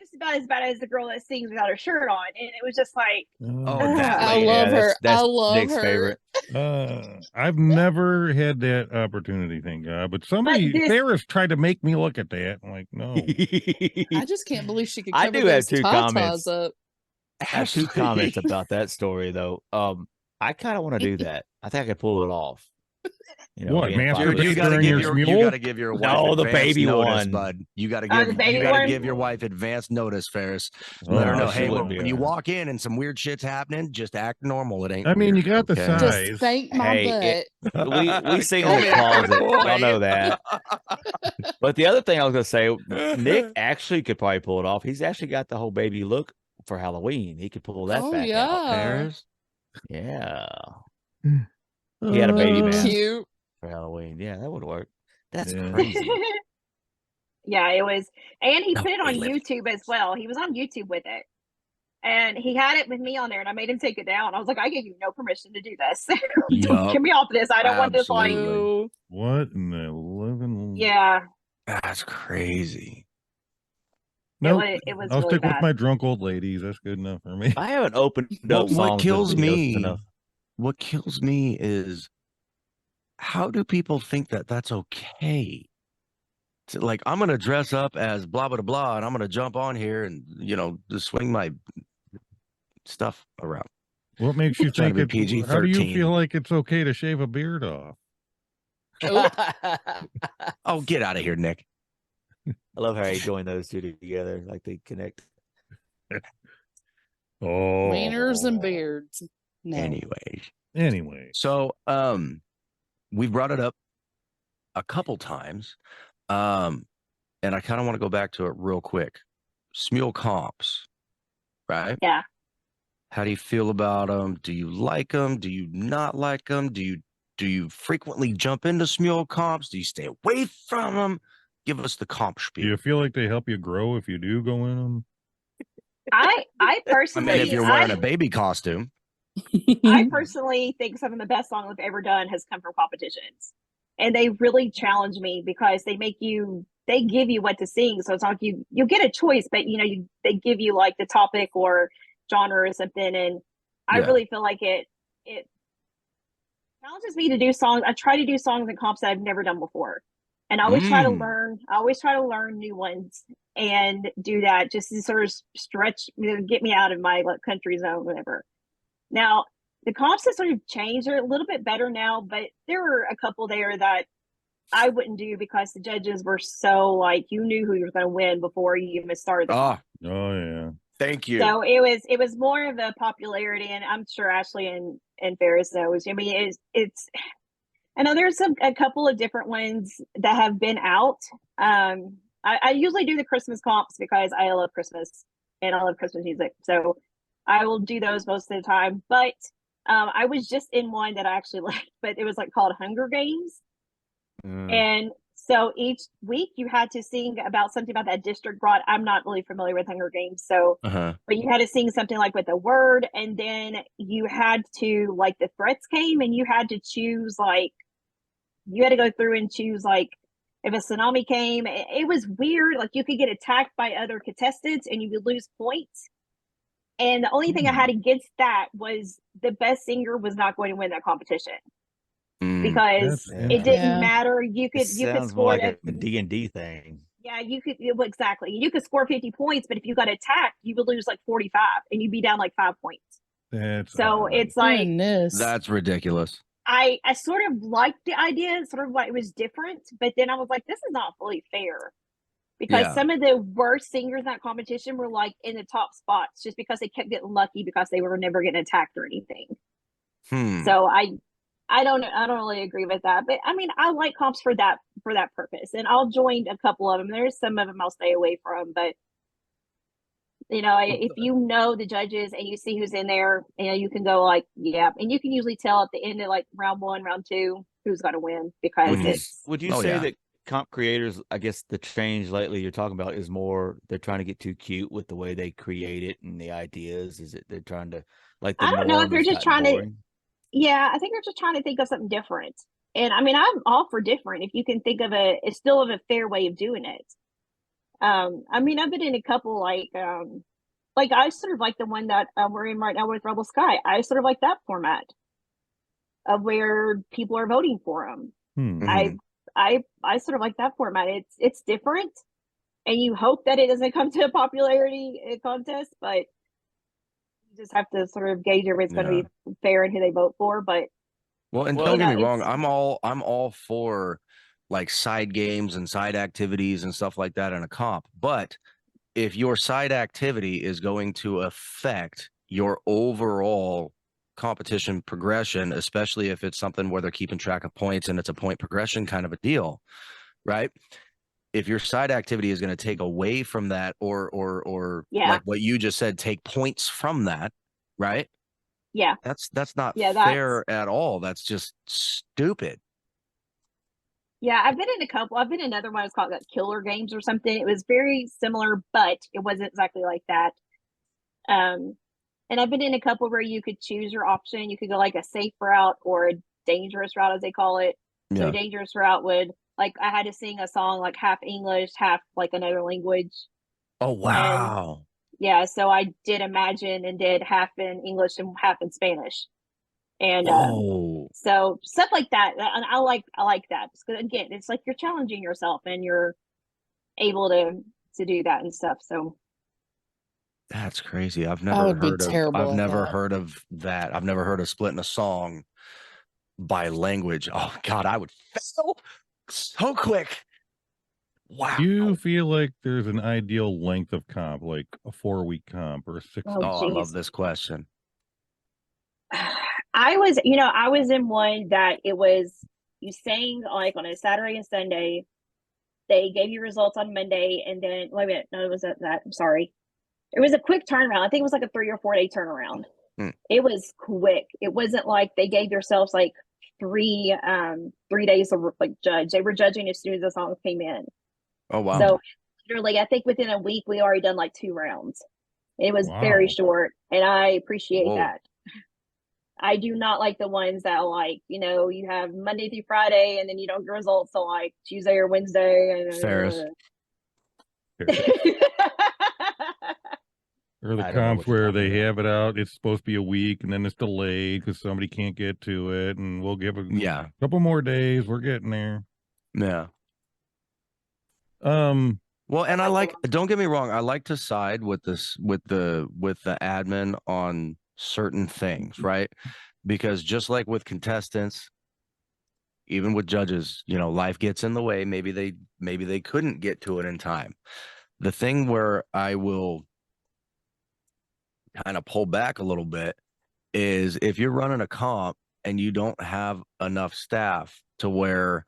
F: just about as bad as the girl that sings without her shirt on, and it was just like,
A: that
D: I
A: lady.
D: love her.
C: That's
D: I love
C: Nick's
D: her.
C: favorite.
B: I've never had that opportunity, thank God. But somebody,
F: this-
B: Ferris tried to make me look at that. I'm like, no.
D: I just can't believe she could
C: I
D: cover
C: do have
D: those
C: two
D: tatas
C: comments.
D: up.
C: I have two comments about that story though. I kind of want to do that. I think I could pull it off.
B: What,
C: being
B: master
C: five-
A: Dude, you gotta
B: During
A: give
B: your
A: you
B: Smule?
A: gotta give your wife
C: No, the
A: advance
C: baby
A: notice,
C: one.
A: bud. You gotta
F: Oh,
A: give
F: the baby
A: you gotta
F: one?
A: give your wife advance notice, Ferris.
B: Oh,
A: Let her know,
C: she
A: hey,
C: wouldn't
A: when
C: be
A: you
C: around.
A: walk in and some weird shit's happening, just act normal. It ain't.
B: I mean, you
A: weird,
B: got the
A: okay?
B: size.
D: Just spank my
C: Hey,
D: butt.
C: we sing
A: Come
C: in the
A: here,
C: closet.
A: boy.
C: Y'all know that. But the other thing I was gonna say, Nick actually could probably pull it off. He's actually got the whole baby look for Halloween. He could pull that
D: Oh,
C: back
D: yeah.
C: out.
A: Ferris.
C: Yeah. He had a baby
D: Oh,
C: mask
D: cute.
C: for Halloween. Yeah, that would work. That's
B: Yeah.
C: crazy.
F: yeah, it was, and he
A: No,
F: put it on
A: we live-
F: YouTube as well. He was on YouTube with it, and he had it with me on there, and I made him take it down. I was like, I gave you no permission to do this.
A: Yup.
F: Get me off this. I don't want this like,
A: Absolutely.
D: Ooh.
B: What in the living?
F: yeah.
A: That's crazy.
B: Nope.
F: It was
B: I'll
F: really
B: stick
F: bad.
B: with my drunk old ladies. That's good enough for me.
C: I haven't opened
A: Well,
C: up songs
A: what kills
C: with videos
A: me?
C: enough.
A: What kills me is how do people think that that's okay? Like, I'm going to dress up as blah, blah, blah, and I'm going to jump on here and, just swing my stuff around.
B: What makes you
A: Trying
B: think
A: to be
B: it? How do you
A: PG-13.
B: feel like it's okay to shave a beard off?
A: Oh, get out of here, Nick.
C: I love how he joined those two together, like they connect.
B: Oh,
D: Wieners and beards. No.
B: Anyway,
A: so we've brought it up a couple times, and I kind of want to go back to it real quick. Smule comps, right?
F: Yeah.
A: How do you feel about them? Do you like them? Do you not like them? Do you frequently jump into Smule comps? Do you stay away from them? Give us the comp spiel.
B: do you feel like they help you grow if you do go in them?
F: I
A: I
F: personally,
A: mean, if you're wearing a baby costume.
F: I personally think some of the best songs I've ever done has come from competitions, and they really challenge me because they give you what to sing. So it's like you get a choice, but they give you like the topic or genre or something, and I really feel like it challenges me to do songs. I try to do songs and comps that I've never done before, and I always try to learn. I always try to learn new ones and do that just to sort of stretch, get me out of my country zone, whatever. Now, the comps have sort of changed. They're a little bit better now, but there were a couple there that I wouldn't do because the judges were so like, you knew who you were going to win before you even started the comp.
B: Oh yeah.
A: Thank you.
F: So it was more of a popularity, and I'm sure Ashley and Ferris knows. I mean, it's I know there's a couple of different ones that have been out. I usually do the Christmas comps because I love Christmas and I love Christmas music. So I will do those most of the time. But I was just in one that I actually liked, but it was like called Hunger Games. And so each week you had to sing about something about that district brought. I'm not really familiar with Hunger Games. So, but you had to sing something like with a word. And then you had to, like, the threats came and you had to choose, like, you had to go through and choose, like, if a tsunami came, it was weird. Like, you could get attacked by other contestants and you would lose points. And the only thing I had against that was the best singer was not going to win that competition because it didn't matter. You could
C: sounds
F: score
C: more like a D&D thing.
F: Yeah, you could exactly. You could score 50 points, but if you got attacked, you would lose like 45, and you'd be down like 5 points. It's like
A: that's ridiculous.
F: I sort of liked the idea, sort of like it was different, but then I was like, this is not fully fair. Because some of the worst singers in that competition were like in the top spots just because they kept getting lucky because they were never getting attacked or anything. So I don't really agree with that. But I mean, I like comps for that purpose. And I'll join a couple of them. There's some of them I'll stay away from, but if you know the judges and you see who's in there, you can go like, yeah, and you can usually tell at the end of like round 1, round 2 who's going to win because
C: would you say that comp creators, I guess the change lately you're talking about is more they're trying to get too cute with the way they create it and the ideas? Is it they're trying to like the
F: I don't know if they're just trying
C: boring?
F: I think they're just trying to think of something different. And I mean, I'm all for different. If you can think of it's still of a fair way of doing it. I mean, I've been in a couple like I sort of like the one that we're in right now with Rebel Sky. I sort of like that format of where people are voting for them. I sort of like that format. It's different, and you hope that it doesn't come to a popularity contest, but you just have to sort of gauge if it's going to be fair and who they vote for. But
A: and don't get me wrong, I'm all for like side games and side activities and stuff like that in a comp. But if your side activity is going to affect your overall competition progression, especially if it's something where they're keeping track of points and it's a point progression kind of a deal, right? If your side activity is going to take away from that or like what you just said, take points from that, right?
F: Yeah.
A: That's not fair at all. That's just stupid.
F: Yeah, I've been in a couple. I've been in another one. It's called like Killer Games or something. It was very similar, but it wasn't exactly like that. And I've been in a couple where you could choose your option. You could go like a safe route or a dangerous route, as they call it. So a dangerous route would, like, I had to sing a song like half English, half like another language.
A: Oh, wow.
F: And, so I did Imagine and did half in English and half in Spanish. And so stuff like that, and I like that, because again, it's like you're challenging yourself and you're able to do that and stuff. So
A: that's crazy. I've
D: I
A: never
D: would be
A: heard of
D: terrible
A: I've
D: at
A: never
D: that.
A: heard of that. I've never heard of splitting a song by language. Oh God, I would fail so quick. Wow.
B: Do you feel like there's an ideal length of comp, like a 4-week comp or a 6?
F: Oh,
A: I love
F: geez.
A: this question.
F: I was in one that it was, you sang like on a Saturday and Sunday. They gave you results on Monday, and then wait a minute, no, it was that. I'm sorry, it was a quick turnaround. I think it was like a 3 or 4 day turnaround. It was quick. It wasn't like they gave themselves like 3 days to like judge. They were judging as soon as the songs came in.
A: Oh wow.
F: So literally, I think within a week we already done like 2 rounds. It was very short, and I appreciate that. I do not like the ones that like, you have Monday through Friday and then you don't get results till like Tuesday or Wednesday. And
A: Ferris.
B: Or the comps where they have it out, it's supposed to be a week and then it's delayed because somebody can't get to it, and we'll give a couple more days. We're getting there.
A: Yeah. Well, and don't get me wrong, I like to side with the admin on certain things, right? Because just like with contestants, even with judges, life gets in the way. Maybe they couldn't get to it in time. The thing where I will kind of pull back a little bit is if you're running a comp and you don't have enough staff to where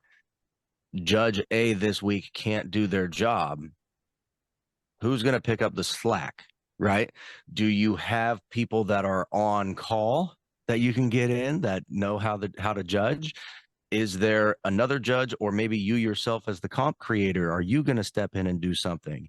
A: Judge A this week can't do their job, who's going to pick up the slack, right? Do you have people that are on call that you can get in that know how to judge? Is there another judge, or maybe you yourself as the comp creator, are you going to step in and do something?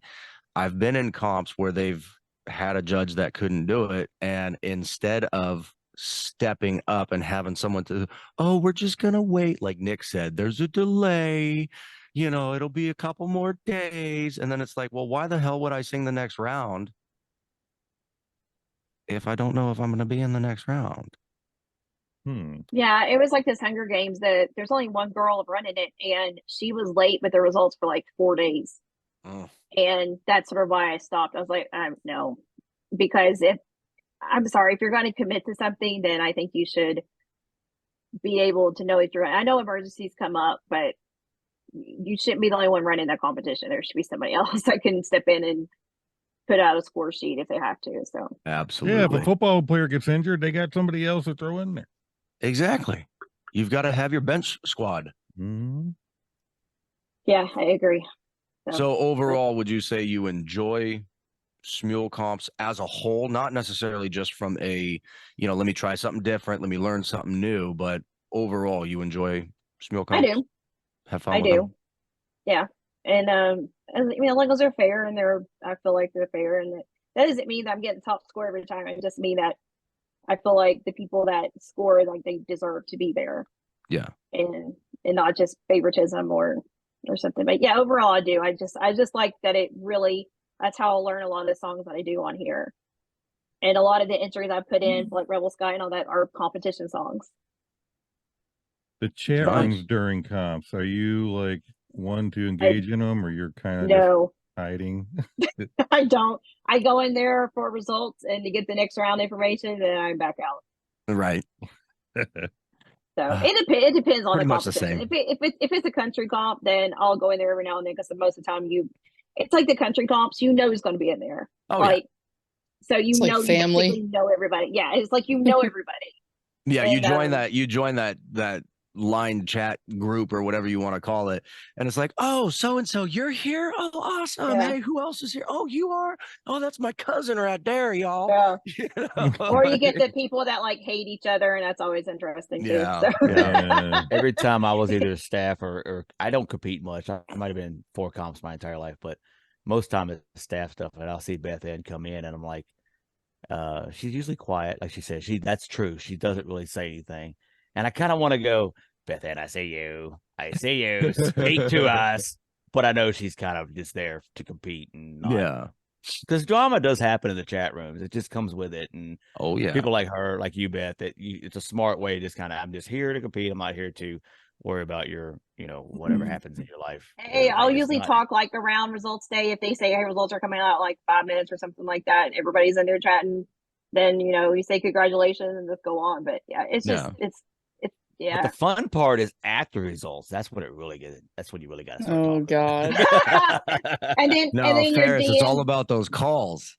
A: I've been in comps where they've had a judge that couldn't do it, and instead of stepping up and having someone to, we're just going to wait, like Nick said, there's a delay, it'll be a couple more days. And then it's like, well, why the hell would I sing the next round if I don't know if I'm going to be in the next round?
F: Yeah, it was like this Hunger Games that there's only one girl running it, and she was late with the results for like 4 days. And that's sort of why I stopped. I was like, no, because if you're going to commit to something, then I think you should be able to know if you're. I know emergencies come up, but you shouldn't be the only one running that competition. There should be somebody else that can step in and put out a score sheet if they have to. So
A: absolutely,
B: yeah. If a football player gets injured, they got somebody else to throw in there.
A: Exactly. You've got to have your bench squad.
F: Yeah, I agree.
A: So overall, would you say you enjoy Smule comps as a whole, not necessarily just from a, let me try something different, let me learn something new, but overall you enjoy Smule comps?
F: I do.
A: Have fun
F: I
A: with
F: do.
A: them?
F: Yeah. And as long as they're fair, and I feel like they're fair, and that doesn't mean that I'm getting top score every time. It just mean that I feel like the people that score, like, they deserve to be there.
A: Yeah.
F: And not just favoritism or something. But yeah, overall I do. I just like that it really, that's how I learn a lot of the songs that I do on here. And a lot of the entries I put in, like Rebel Sky and all that, are competition songs.
B: The chat rooms during comps, are you like one to engage in them, or you're kind of just hiding?
F: I don't. I go in there for results and to get the next round information, and I'm back out.
A: Right.
F: So it depends on the competition.
A: The
F: If it's a country comp, then I'll go in there every now and then, because most of the time it's like the country comps, who's going to be in there. So it's
D: like family.
F: You know everybody. Yeah, it's like everybody.
A: Yeah, and you join that line chat group or whatever you want to call it, and it's like, oh, so and so, you're here. Oh, awesome. Hey, who else is here? Oh, you are. Oh, that's my cousin right there, y'all.
F: Yeah. Or you get the people that like hate each other, and that's always interesting too. So.
C: Yeah. Every time I was either staff or I don't compete much. I might have been 4 comps my entire life, but most time it's staff stuff, and I'll see BethAnne come in, and I'm like, she's usually quiet, like she said. That's true. She doesn't really say anything. And I kind of want to go, BethAnne, I see you, speak to us. But I know she's kind of just there to compete and not Because drama does happen in the chat rooms. It just comes with it. And
A: Oh yeah.
C: people like her, like you, Beth, it's a smart way to just kind of, I'm just here to compete. I'm not here to worry about your, whatever happens in your life.
F: Hey, I'll
C: It's
F: usually
C: not-
F: talk like around results day. If they say, hey, results are coming out in like 5 minutes or something like that, and everybody's in there chatting, then, you say congratulations and just go on. But yeah, it's just, it's yeah.
C: But the fun part is after results. That's what it really gets. That's when you really got to start
D: Oh
C: talking.
D: God.
F: and then
A: No,
F: your
A: Ferris, it's all
F: DM
A: about those calls.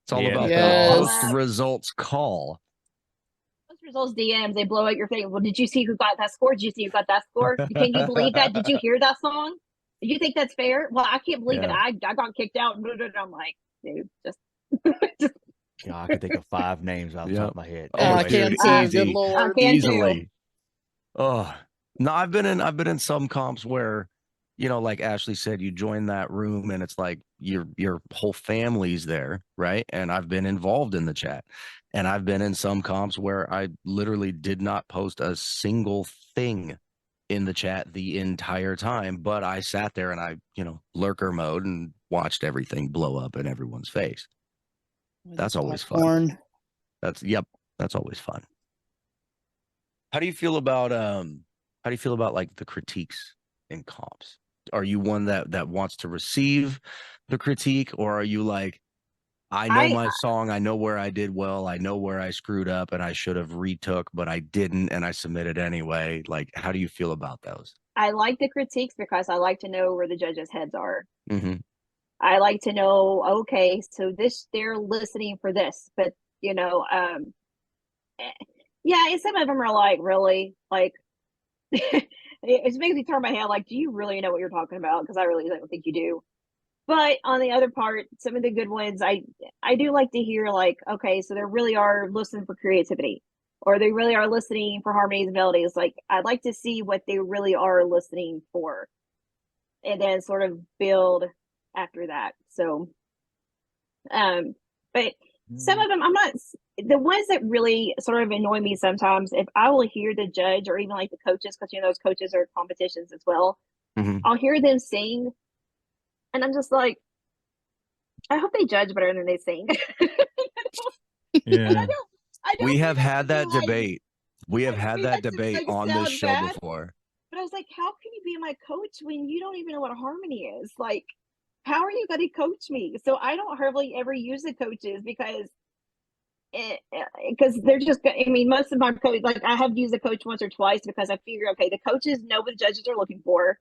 A: It's all
C: Yeah.
A: about
D: Yes.
A: the post results call.
F: results DMs, they blow out your face. Well, did you see who got that score? Did you see who got that score? Can you believe that? Did you hear that song? Do you think that's fair? Well, I can't believe it.
C: Yeah.
F: I got kicked out. I'm like, dude, just
C: God, I could think of 5 names off the top of my head.
A: Oh,
D: I
A: dude,
D: can't too. Good
A: easy.
D: Lord.
F: I can
A: Easily. Oh no, I've been in some comps where, like Ashley said, you join that room and it's like your whole family's there, right? And I've been involved in the chat, and I've been in some comps where I literally did not post a single thing in the chat the entire time, but I sat there and I, lurker mode and watched everything blow up in everyone's face. That's always fun.
D: Popcorn.
A: That's always fun. How do you feel about like the critiques in comps? Are you one that wants to receive the critique, or are you like, I know my song, I know where I did well, I know where I screwed up and I should have retook, but I didn't and I submitted anyway? Like, how do you feel about those?
F: I like the critiques because I like to know where the judges' heads are.
A: Mm-hmm.
F: I like to know, okay, so they're listening for this, but yeah, and some of them are like, really, like, it makes me turn my head like, do you really know what you're talking about? Because I really don't think you do. But on the other part, some of the good ones, I do like to hear, like, okay, so they really are listening for creativity, or they really are listening for harmonies and melodies. Like, I'd like to see what they really are listening for, and then sort of build after that. So, but some of them, I'm not, the ones that really sort of annoy me sometimes, if I will hear the judge or even like the coaches, because those coaches are competitions as well, I'll hear them sing, and I'm just like, I hope they judge better than they sing.
B: Yeah.
F: I don't
A: We have
F: mean
A: had that
F: to be like-
A: debate. We have
F: I
A: had
F: mean
A: that
F: that to,
A: debate
F: like,
A: on this
F: sound
A: show
F: bad.
A: before.
F: But I was like, how can you be my coach when you don't even know what a harmony is? Like, how are you going to coach me? So I don't hardly ever use the coaches because they're just, I mean, most of my coaches, like, I have used a coach once or twice because I figure, okay, the coaches know what the judges are looking for.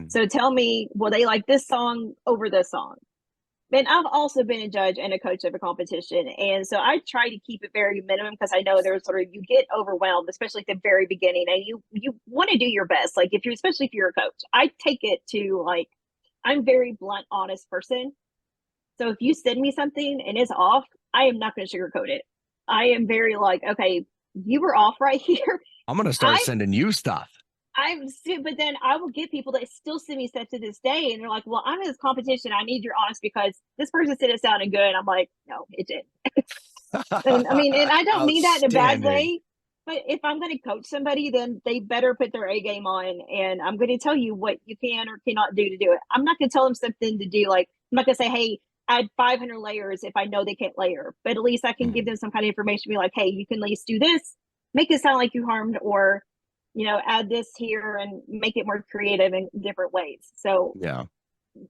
F: So tell me, will they like this song over this song? And I've also been a judge and a coach of a competition. And so I try to keep it very minimum because I know there's sort of, you get overwhelmed, especially at the very beginning, and you want to do your best. Like, especially if you're a coach, I take it to, like, I'm very blunt, honest person. So if you send me something and it's off, I am not going to sugarcoat it. I am very like, okay, you were off right here.
A: I'm going to start sending you stuff.
F: But then I will get people that still send me stuff to this day, and they're like, well, I'm in this competition, I need your honest because this person said it sounded good. I'm like, no, it didn't. And I don't mean that in a bad way, but if I'm going to coach somebody, then they better put their A game on, and I'm going to tell you what you can or cannot do to do it. I'm not going to tell them something to do, like, I'm not going to say, hey, add 500 layers if I know they can't layer, but at least I can give them some kind of information, be like, hey, you can at least do this, make it sound like you harmed, or add this here and make it more creative in different ways. So,
A: yeah.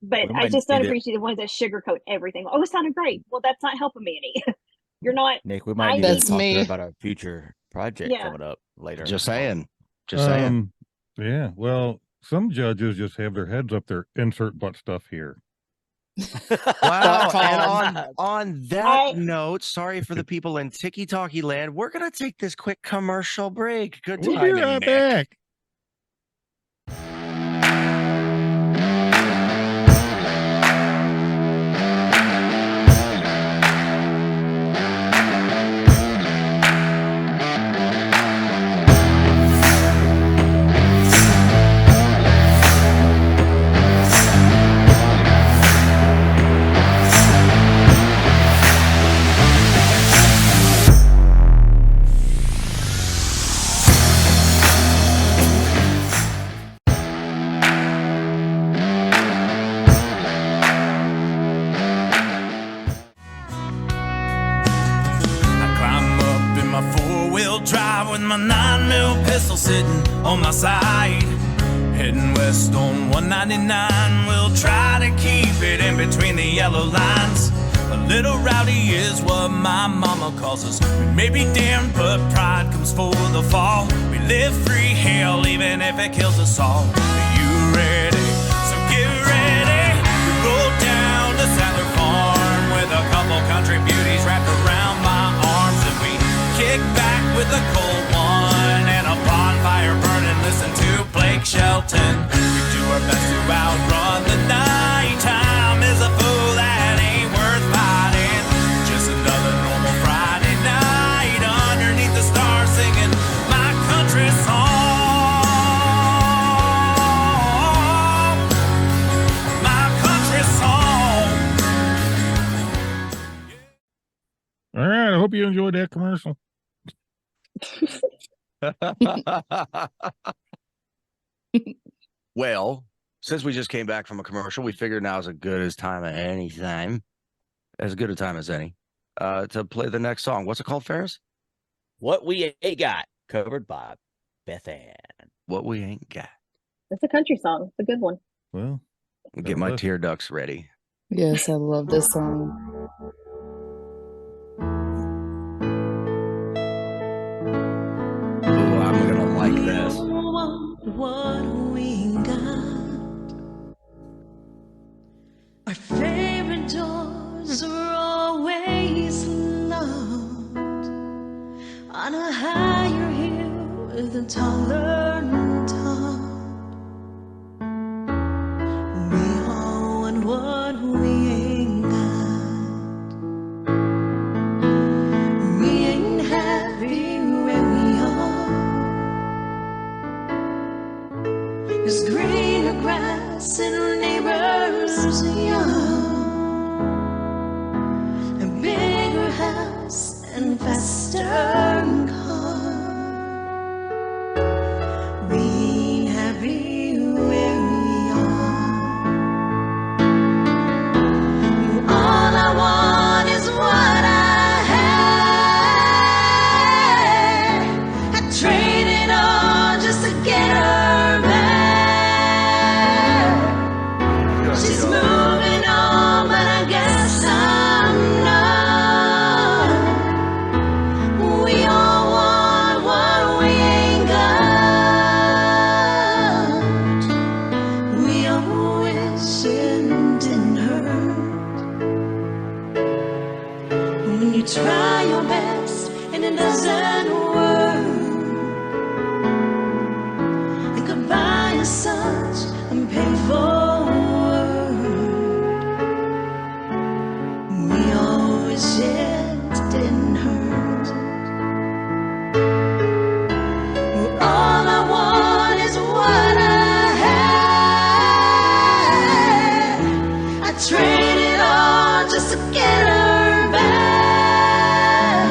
F: But I just don't appreciate the ones that sugarcoat everything. Oh, it sounded great. Well, that's not helping me any. You're not.
C: Nick, we might need to talk to her about our future project coming up later.
A: Just saying.
B: Yeah. Well, some judges just have their heads up their insert butt stuff here.
A: Wow. And on that note, sorry for the people in Tiki Talkie land. We're going to take this quick commercial break. Good timing,
B: We'll be right back.
G: my 9mm pistol sitting on my side. Heading west on 199, we'll try to keep it in between the yellow lines. A little rowdy is what my mama calls us. We may be damned, but pride comes for the fall. We live free, hell, even if it kills us all. Are you ready? So get ready. We roll down to Sadler Farm with a couple country beauties wrapped around my arms, and we kick back with a cold one and a bonfire burning. Listen to Blake Shelton. We do our best to outrun the night. Time is a fool that ain't worth fighting. Just another normal Friday night underneath the stars singing my country song. My country song.
B: All right. I hope you enjoyed that commercial.
A: Well, since we just came back from a commercial, we figured now's as good a time as any time, as good a time as any, to play the next song. What's it called, Ferris?
C: What We Ain't Got, covered by BethAnne.
A: What We Ain't Got.
F: It's a country song. It's a good one.
B: Well,
A: Get my tear ducts ready.
D: Yes, I love this song.
A: Oh, I'm gonna like this.
E: What we got. Our favorite doors are always locked. On a higher hill with a taller top. We all want what we ain't got. We ain't happy where we are. There's greener grass in our neighbor's yard, a bigger house and faster car. We ain't happy where we are. All I want is what I had. I traded all just to get her back. She's moving on, but I guess I'm not. We all want what we ain't got. We all wish it didn't hurt. When you try your best and it doesn't work, and goodbye is such a painful word. We all wish it didn't hurt. All I want is what I had. I traded all just to get her back.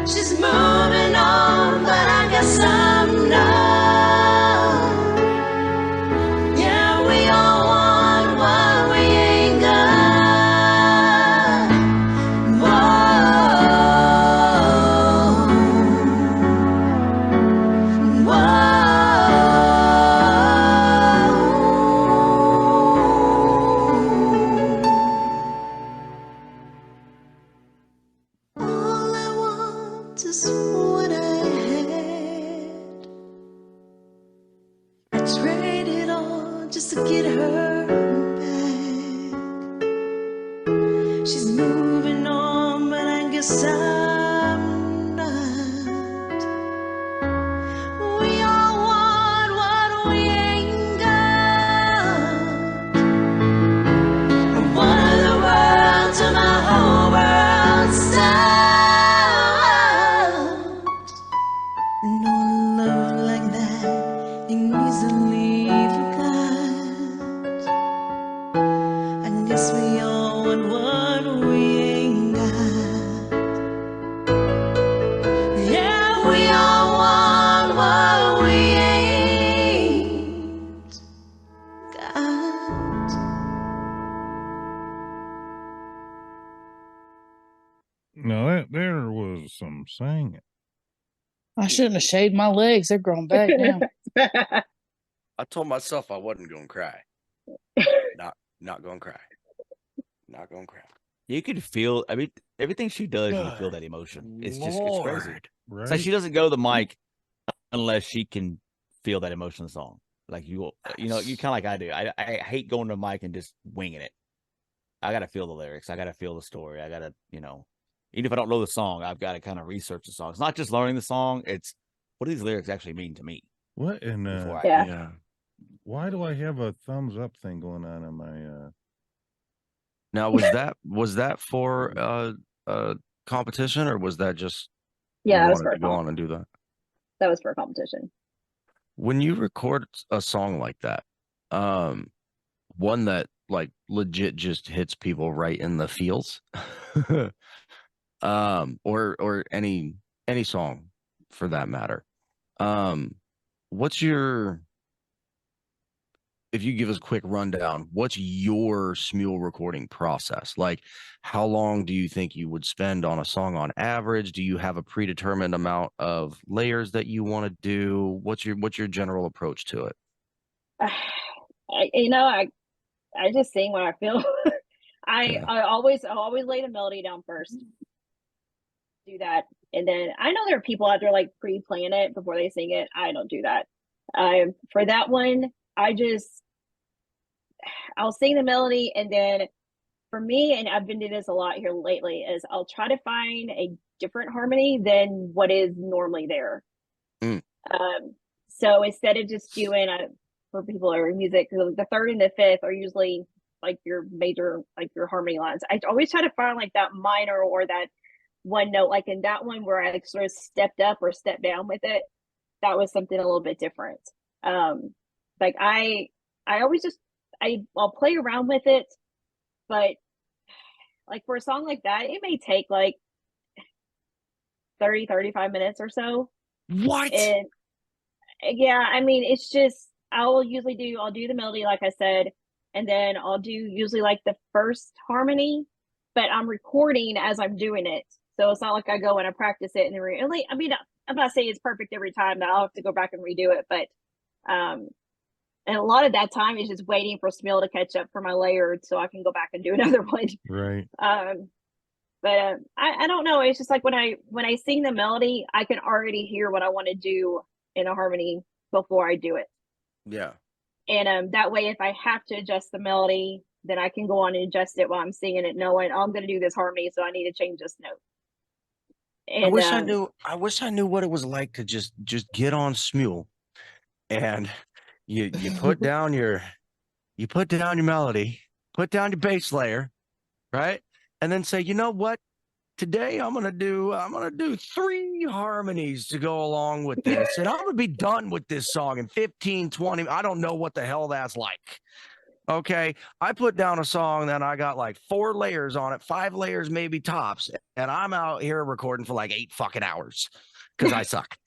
E: She's moving on, but I guess I'm not. Yeah, we all want what we ain't got. Whoa, all I want is what I had. I traded all just to get her back. She's moving on, but I guess I'm not. We all want what we ain't got. I wanted the world till my whole world stopped. No love like that ain't easily forgot. I guess we all want what we ain't got. Yeah, we all want what we ain't got.
B: no, there was some singing.
D: I shouldn't have shaved my legs. They're growing back now.
A: I told myself I wasn't going to cry. Not going to cry. Not going to cry.
C: You can feel, I mean, everything she does, you feel that emotion. It's just, it's crazy.
B: Right?
C: It's like she doesn't go to the mic unless she can feel that emotion in the song. Like you kind of like I do. I hate going to the mic and just winging it. I got to feel the lyrics. I got to feel the story. I got to, even if I don't know the song, I've got to kind of research the song. It's not just learning the song. It's what do these lyrics actually mean to me?
B: What? And
F: Yeah.
B: why do I have a thumbs up thing going on my
A: Now, was that for a competition, or was that just
F: Yeah,
A: you
F: that was
A: wanted
F: for
A: to
F: a
A: go on and do that?
F: That was for a competition.
A: When you record a song like that, one that like legit just hits people right in the feels, or any song for that matter, what's your, if you give us a quick rundown, what's your Smule recording process? Like, how long do you think you would spend on a song on average? Do you have a predetermined amount of layers that you want to do? What's your general approach to it?
F: I just sing what I feel. I always lay the melody down first. Do that, and then I know there are people out there like pre-plan it before they sing it. I don't do that. For that one, I'll sing the melody, and then for me, and I've been doing this a lot here lately, is I'll try to find a different harmony than what is normally there. So instead of just doing for people who are in music, the third and the fifth are usually like your major, like your harmony lines. I always try to find like that minor or that one note, like in that one where I like sort of stepped up or stepped down with it. That was something a little bit different. Like I always just I'll play around with it, but like for a song like that, it may take like 30-35 minutes or so.
A: What?
F: And yeah, I mean, it's just I'll do the melody like I said, and then I'll do usually like the first harmony, but I'm recording as I'm doing it. So it's not like I go and I practice it and then I mean, I'm not saying it's perfect every time. I'll have to go back and redo it, but and a lot of that time is just waiting for Smule to catch up for my layer so I can go back and do another one.
B: right?
F: But I don't know. It's just like when I sing the melody, I can already hear what I want to do in a harmony before I do it.
A: Yeah.
F: And that way, if I have to adjust the melody, then I can go on and adjust it while I'm singing it, knowing I'm going to do this harmony, so I need to change this note. And,
A: I wish I knew what it was like to just get on Smule, and you put down your melody, put down your bass layer, right, and then say, you know what? Today I'm gonna do 3 harmonies to go along with this, and I'm gonna be done with this song in 15, 20. I don't know what the hell that's like. Okay, I put down a song that I got like 4 layers on it, 5 layers maybe tops, and I'm out here recording for like 8 fucking hours because I suck.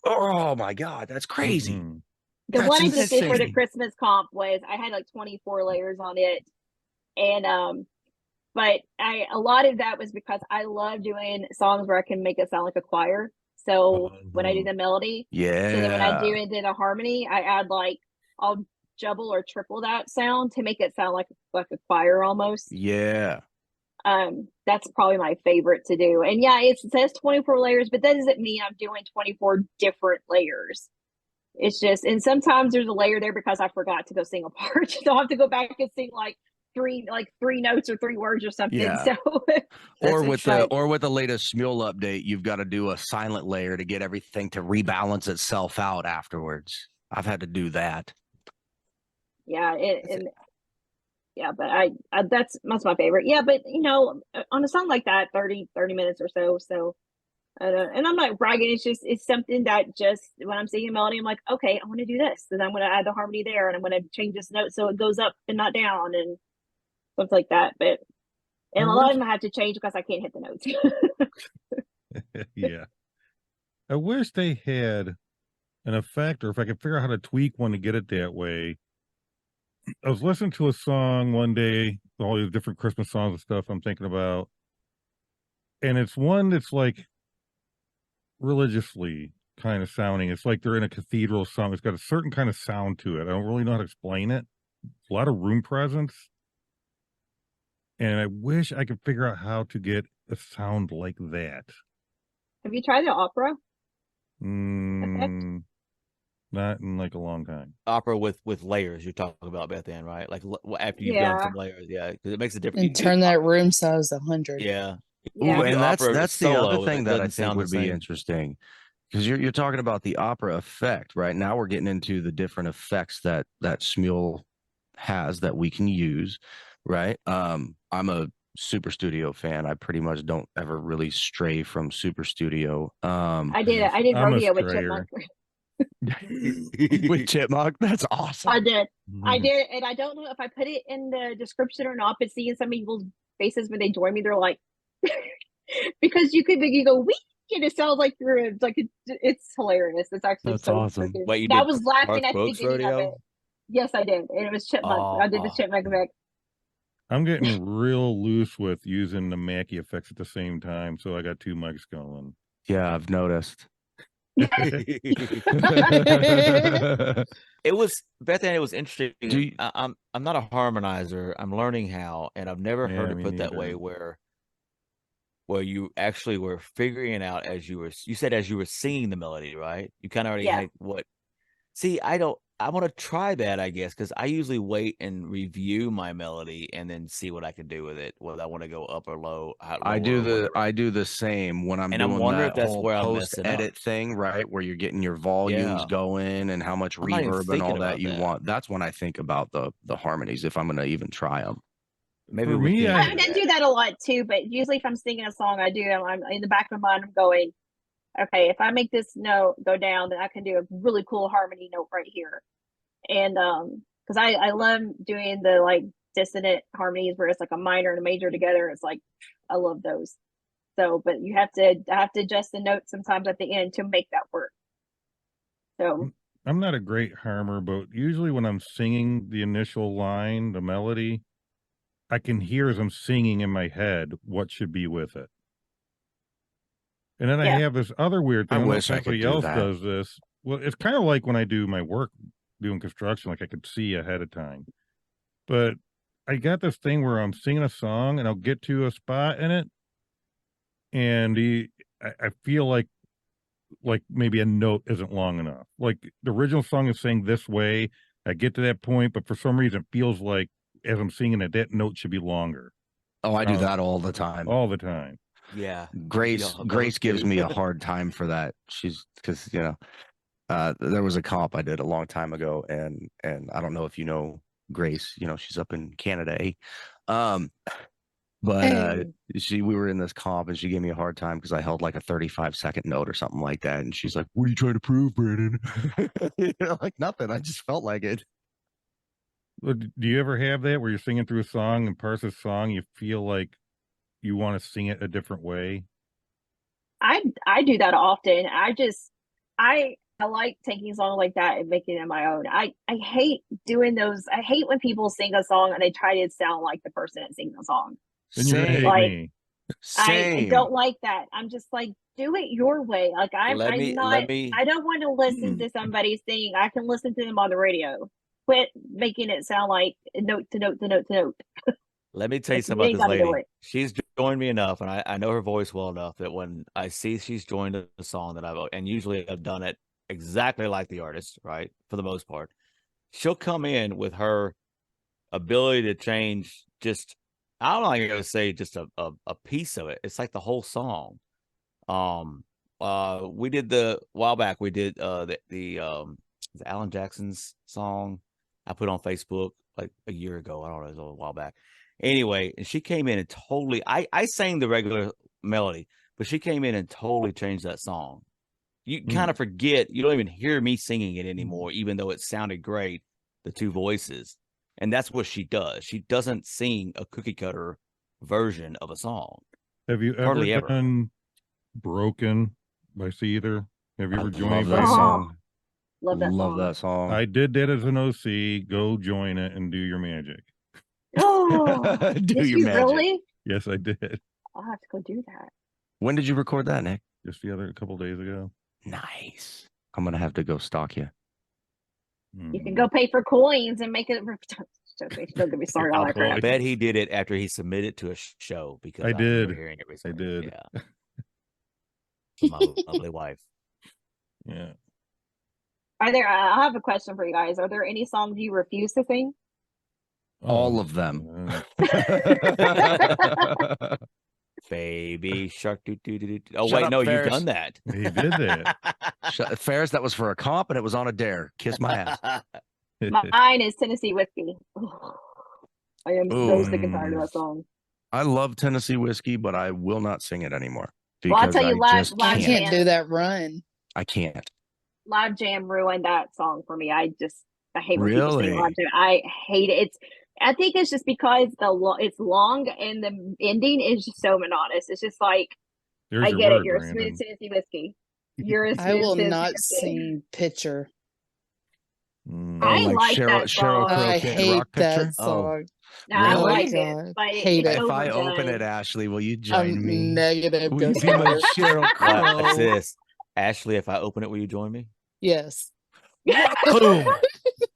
A: Oh my God, that's crazy.
B: Mm-hmm.
F: The one I just did for the Christmas comp was I had like 24 layers on it, and but a lot of that was because I love doing songs where I can make it sound like a choir. So when I do the melody, so then when I do into the harmony, I add like I'll double or triple that sound to make it sound like a choir almost.
A: Yeah.
F: That's probably my favorite to do. And yeah, it says 24 layers, but that doesn't mean I'm doing 24 different layers. It's just, and sometimes there's a layer there because I forgot to go sing a part. So I'll have to go back and sing like three notes or 3 words or something.
A: Yeah.
F: So
A: or with the latest Smule update, you've got to do a silent layer to get everything to rebalance itself out afterwards. I've had to do that.
F: Yeah, yeah, but I that's my favorite. Yeah, but on a song like that, 30 minutes or so. So and I'm not bragging. It's something that just when I'm singing a melody, I'm like, okay, I want to do this, and I'm going to add the harmony there, and I'm going to change this note so it goes up and not down, and stuff like that. But and a lot of them I have to change because I can't hit the notes.
B: Yeah, I wish they had an effect, or if I could figure out how to tweak one to get it that way. I was listening to a song one day, all these different Christmas songs and stuff I'm thinking about, and it's one that's like religiously kind of sounding. It's like they're in a cathedral song. It's got a certain kind of sound to it. I don't really know how to explain it. A lot of room presence. And I wish I could figure out how to get a sound like that.
F: Have you tried the opera effect?
B: Not in like a long time.
C: Opera with layers you're talking about, BethAnne, right? Like after you've done some layers, yeah, because it makes a difference.
D: And turn that room size 100.
C: Yeah.
F: Yeah.
A: Ooh, and that's the
C: solo,
A: other thing
C: it
A: that I
C: doesn't
A: think
C: sound
A: would
C: the
A: be
C: same.
A: interesting, because you're talking about the opera effect, right? Now we're getting into the different effects that Smule has that we can use, right? I'm a Super Studio fan. I pretty much don't ever really stray from Super Studio.
F: I did
B: I'm a
F: rodeo with
B: strayer.
F: Chipmunk.
A: With Chipmunk, that's awesome.
F: I did, and I don't know if I put it in the description or not. But seeing some people's faces when they join me, they're like, because you go wee, and it sounds like it's hilarious. It's actually
A: That's
F: so
A: awesome.
F: freaking.
C: Wait, you
F: I
C: did
F: was laughing
C: Garth
F: at the
C: Brooks
F: beginning of
C: rodeo?
F: it. Yes, I did, and it was Chipmunk. I did the Chipmunk effect.
B: I'm getting real loose with using the Mackie effects at the same time, so I got 2 mics going.
A: Yeah, I've noticed.
C: It was BethAnne. It was interesting.
A: you-
C: I'm not a harmonizer. I'm learning how, and I've never heard it
B: me
C: put that
B: neither.
C: way. Where you actually were figuring it out as you said as you were singing the melody, right? You kind of already
F: Yeah.
C: had what. See, I want to try that, I guess, because I usually wait and review my melody and then see what I can do with it, whether I want to go up or low.
A: I do the same when I'm
C: And I'm
A: doing
C: wondering
A: that
C: if that's
A: whole
C: where I'm
A: post
C: messing up.
A: edit thing, right? Where you're getting your volumes
C: Yeah.
A: going and how much
C: I'm not even
A: reverb and
C: thinking
A: all that
C: about
A: you
C: that.
A: want. That's when I think about the harmonies, if I'm going to even try them.
C: Maybe
B: For
C: we
B: me,
C: can
F: I do that a lot too, but usually if I'm singing a song, I'm in the back of my mind, I'm going, okay, if I make this note go down, then I can do a really cool harmony note right here. And because I love doing the like dissonant harmonies where it's like a minor and a major together. It's like I love those. So, but I have to adjust the notes sometimes at the end to make that work. So
B: I'm not a great harmer, but usually when I'm singing the initial line, the melody, I can hear as I'm singing in my head what should be with it. And then I
F: Yeah.
B: have this other weird thing.
A: I
B: don't know
A: wish
B: if
A: I could
B: anybody
A: do
B: else
A: that.
B: does this. Well, it's kind of like when I do my work doing construction, like I could see ahead of time. But I got this thing where I'm singing a song and I'll get to a spot in it, and I feel like maybe a note isn't long enough. Like the original song is saying this way. I get to that point, but for some reason it feels like as I'm singing it, that note should be longer.
A: Oh, I do that all the time.
B: All the time.
C: Yeah.
A: Grace gives me a hard time for that. She's because there was a comp I did a long time ago, and I don't know if you know Grace. She's up in Canada. But we were in this comp and she gave me a hard time because I held like a 35-second note or something like that. And she's like, "What are you trying to prove, Brandon?" Like nothing. I just felt like it.
B: Do you ever have that where you're singing through a song and parts of the song you feel like you want to sing it a different way?
F: I do that often. I like taking songs like that and making it my own. I hate doing those. I hate when people sing a song and they try to sound like the person that sings the song.
B: Then you're gonna hate
F: Like,
B: me.
F: I don't like that. I'm just like, do it your way. Like I don't want to listen to somebody sing. I can listen to them on the radio. Quit making it sound like note to note to note to note.
C: Let me tell you something about this lady. She's joined me enough, and I know her voice well enough that when I see she's joined a song that and usually I've done it exactly like the artist, right? For the most part, she'll come in with her ability to change just, I don't know, I'm going to say just a piece of it. It's like the whole song. We did a while back, we did the Alan Jackson's song I put on Facebook like a year ago. I don't know, it was a while back. Anyway, and she came in and totally, I sang the regular melody, but she came in and totally changed that song. You kind of forget, you don't even hear me singing it anymore, even though it sounded great, the two voices. And that's what she does. She doesn't sing a cookie cutter version of a song.
B: Have you ever done Broken by Seether? Have you ever joined
A: that song?
F: Love
A: that song.
B: I did that as an OC. Go join it and do your magic.
F: Oh,
A: do
F: did
A: your
F: you
A: magic.
F: Really?
B: Yes, I did.
F: I'll have to go do that.
A: When did you record that, Nick?
B: just a couple days ago.
A: Nice. I'm gonna have to go stalk you.
F: You can go pay for coins and make it. Don't get me started on that
C: I
F: crap.
C: bet he did it after he submitted to a show because
B: I
C: remember
B: did.
C: hearing it
B: I
C: recently.
B: did.
C: Yeah. From my lovely wife.
B: Yeah.
F: Are there? I have a question for you guys. Are there any songs you refuse to sing?
A: All of them.
C: Baby shark. Oh,
A: Shut
C: wait,
A: up,
C: no,
A: Ferris.
C: you've done that.
B: He did that.
A: Ferris, that was for a comp and it was on a dare. Kiss my ass.
F: Mine is Tennessee Whiskey. I am so sick and tired of that song.
A: I love Tennessee Whiskey, but I will not sing it anymore.
F: Well, I'll tell you,
D: I can't do that run.
A: I can't.
F: Live Jam ruined that song for me. I hate when people
A: Really?
F: sing Live Jam. I hate it. I think it's just because it's long and the ending is just so monotonous. It's just like,
B: There's
F: I
B: your
F: get
B: word,
F: it. You're
B: Brandon.
F: a smooth Tennessee Whiskey. You're a smooth
D: I will
F: Tennessee
D: not
F: Whiskey.
D: sing Picture.
F: I
A: like
F: like
A: Cheryl
F: that song.
A: Crow
D: I
A: Kid
D: hate
A: Rock Picture?
D: that song.
F: No, I
A: Really?
F: like
D: God.
F: it, but
D: Hate
F: it's
D: it.
A: If I
F: overdone.
A: open it, Ashley, will you join me?
D: Negative.
A: Will you
D: Ghost
A: be my
D: Rider.
A: Cheryl
C: What's
A: Crow?
C: this? Ashley, if I open it, will you join me?
D: Yes.
A: Boom.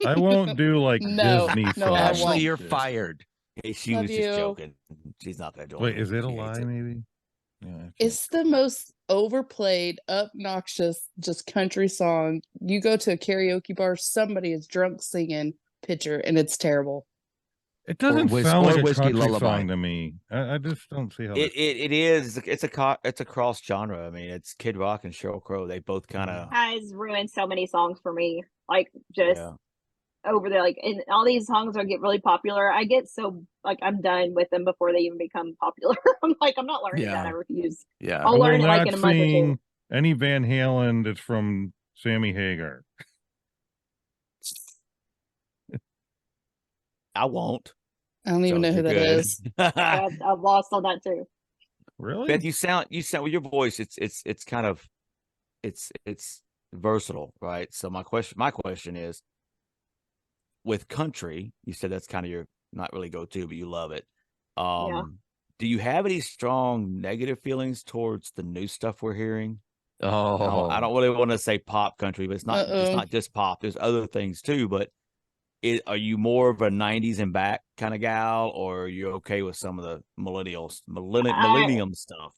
B: I won't do like
D: No,
B: Disney
D: no,
B: songs.
D: I
A: Ashley,
D: won't.
A: you're fired.
C: Hey, she
D: Love
C: was
D: you.
C: just joking. She's not going to join
B: Wait,
C: me.
B: is it a
C: She hates
B: lie? Maybe. Yeah. I can't-
D: It's the most overplayed, obnoxious, just country song. You go to a karaoke bar, somebody is drunk singing Picture, and it's terrible.
B: It doesn't
A: Whis-
B: sound
A: or
B: like a
A: Whiskey
B: country
A: Lullaby.
B: song to me. I just don't see how.
C: It is. It's a cross genre. I mean, it's Kid Rock and Sheryl Crow. They both kind of
F: Has ruined so many songs for me. Like just
C: yeah.
F: over there, like, and all these songs are get really popular. I get so like I'm done with them before they even become popular. I'm like, I'm not learning that. I refuse.
A: Yeah.
F: I'll
B: I will
F: learn it like
B: not
F: in a month or two.
B: sing any Van Halen that's from Sammy Hagar.
C: I won't.
D: I don't even know who that is.
F: I've lost on that too.
B: Really?
C: Beth, you sound with your voice. It's kind of it's versatile, right? So my question is, with country, you said that's kind of your not really go to, but you love it. Do you have any strong negative feelings towards the new stuff we're hearing?
A: Oh,
C: I don't really want to say pop country, but it's not just pop. There's other things too. But are you more of a '90s and back kind of gal, or are you okay with some of the millennium stuff?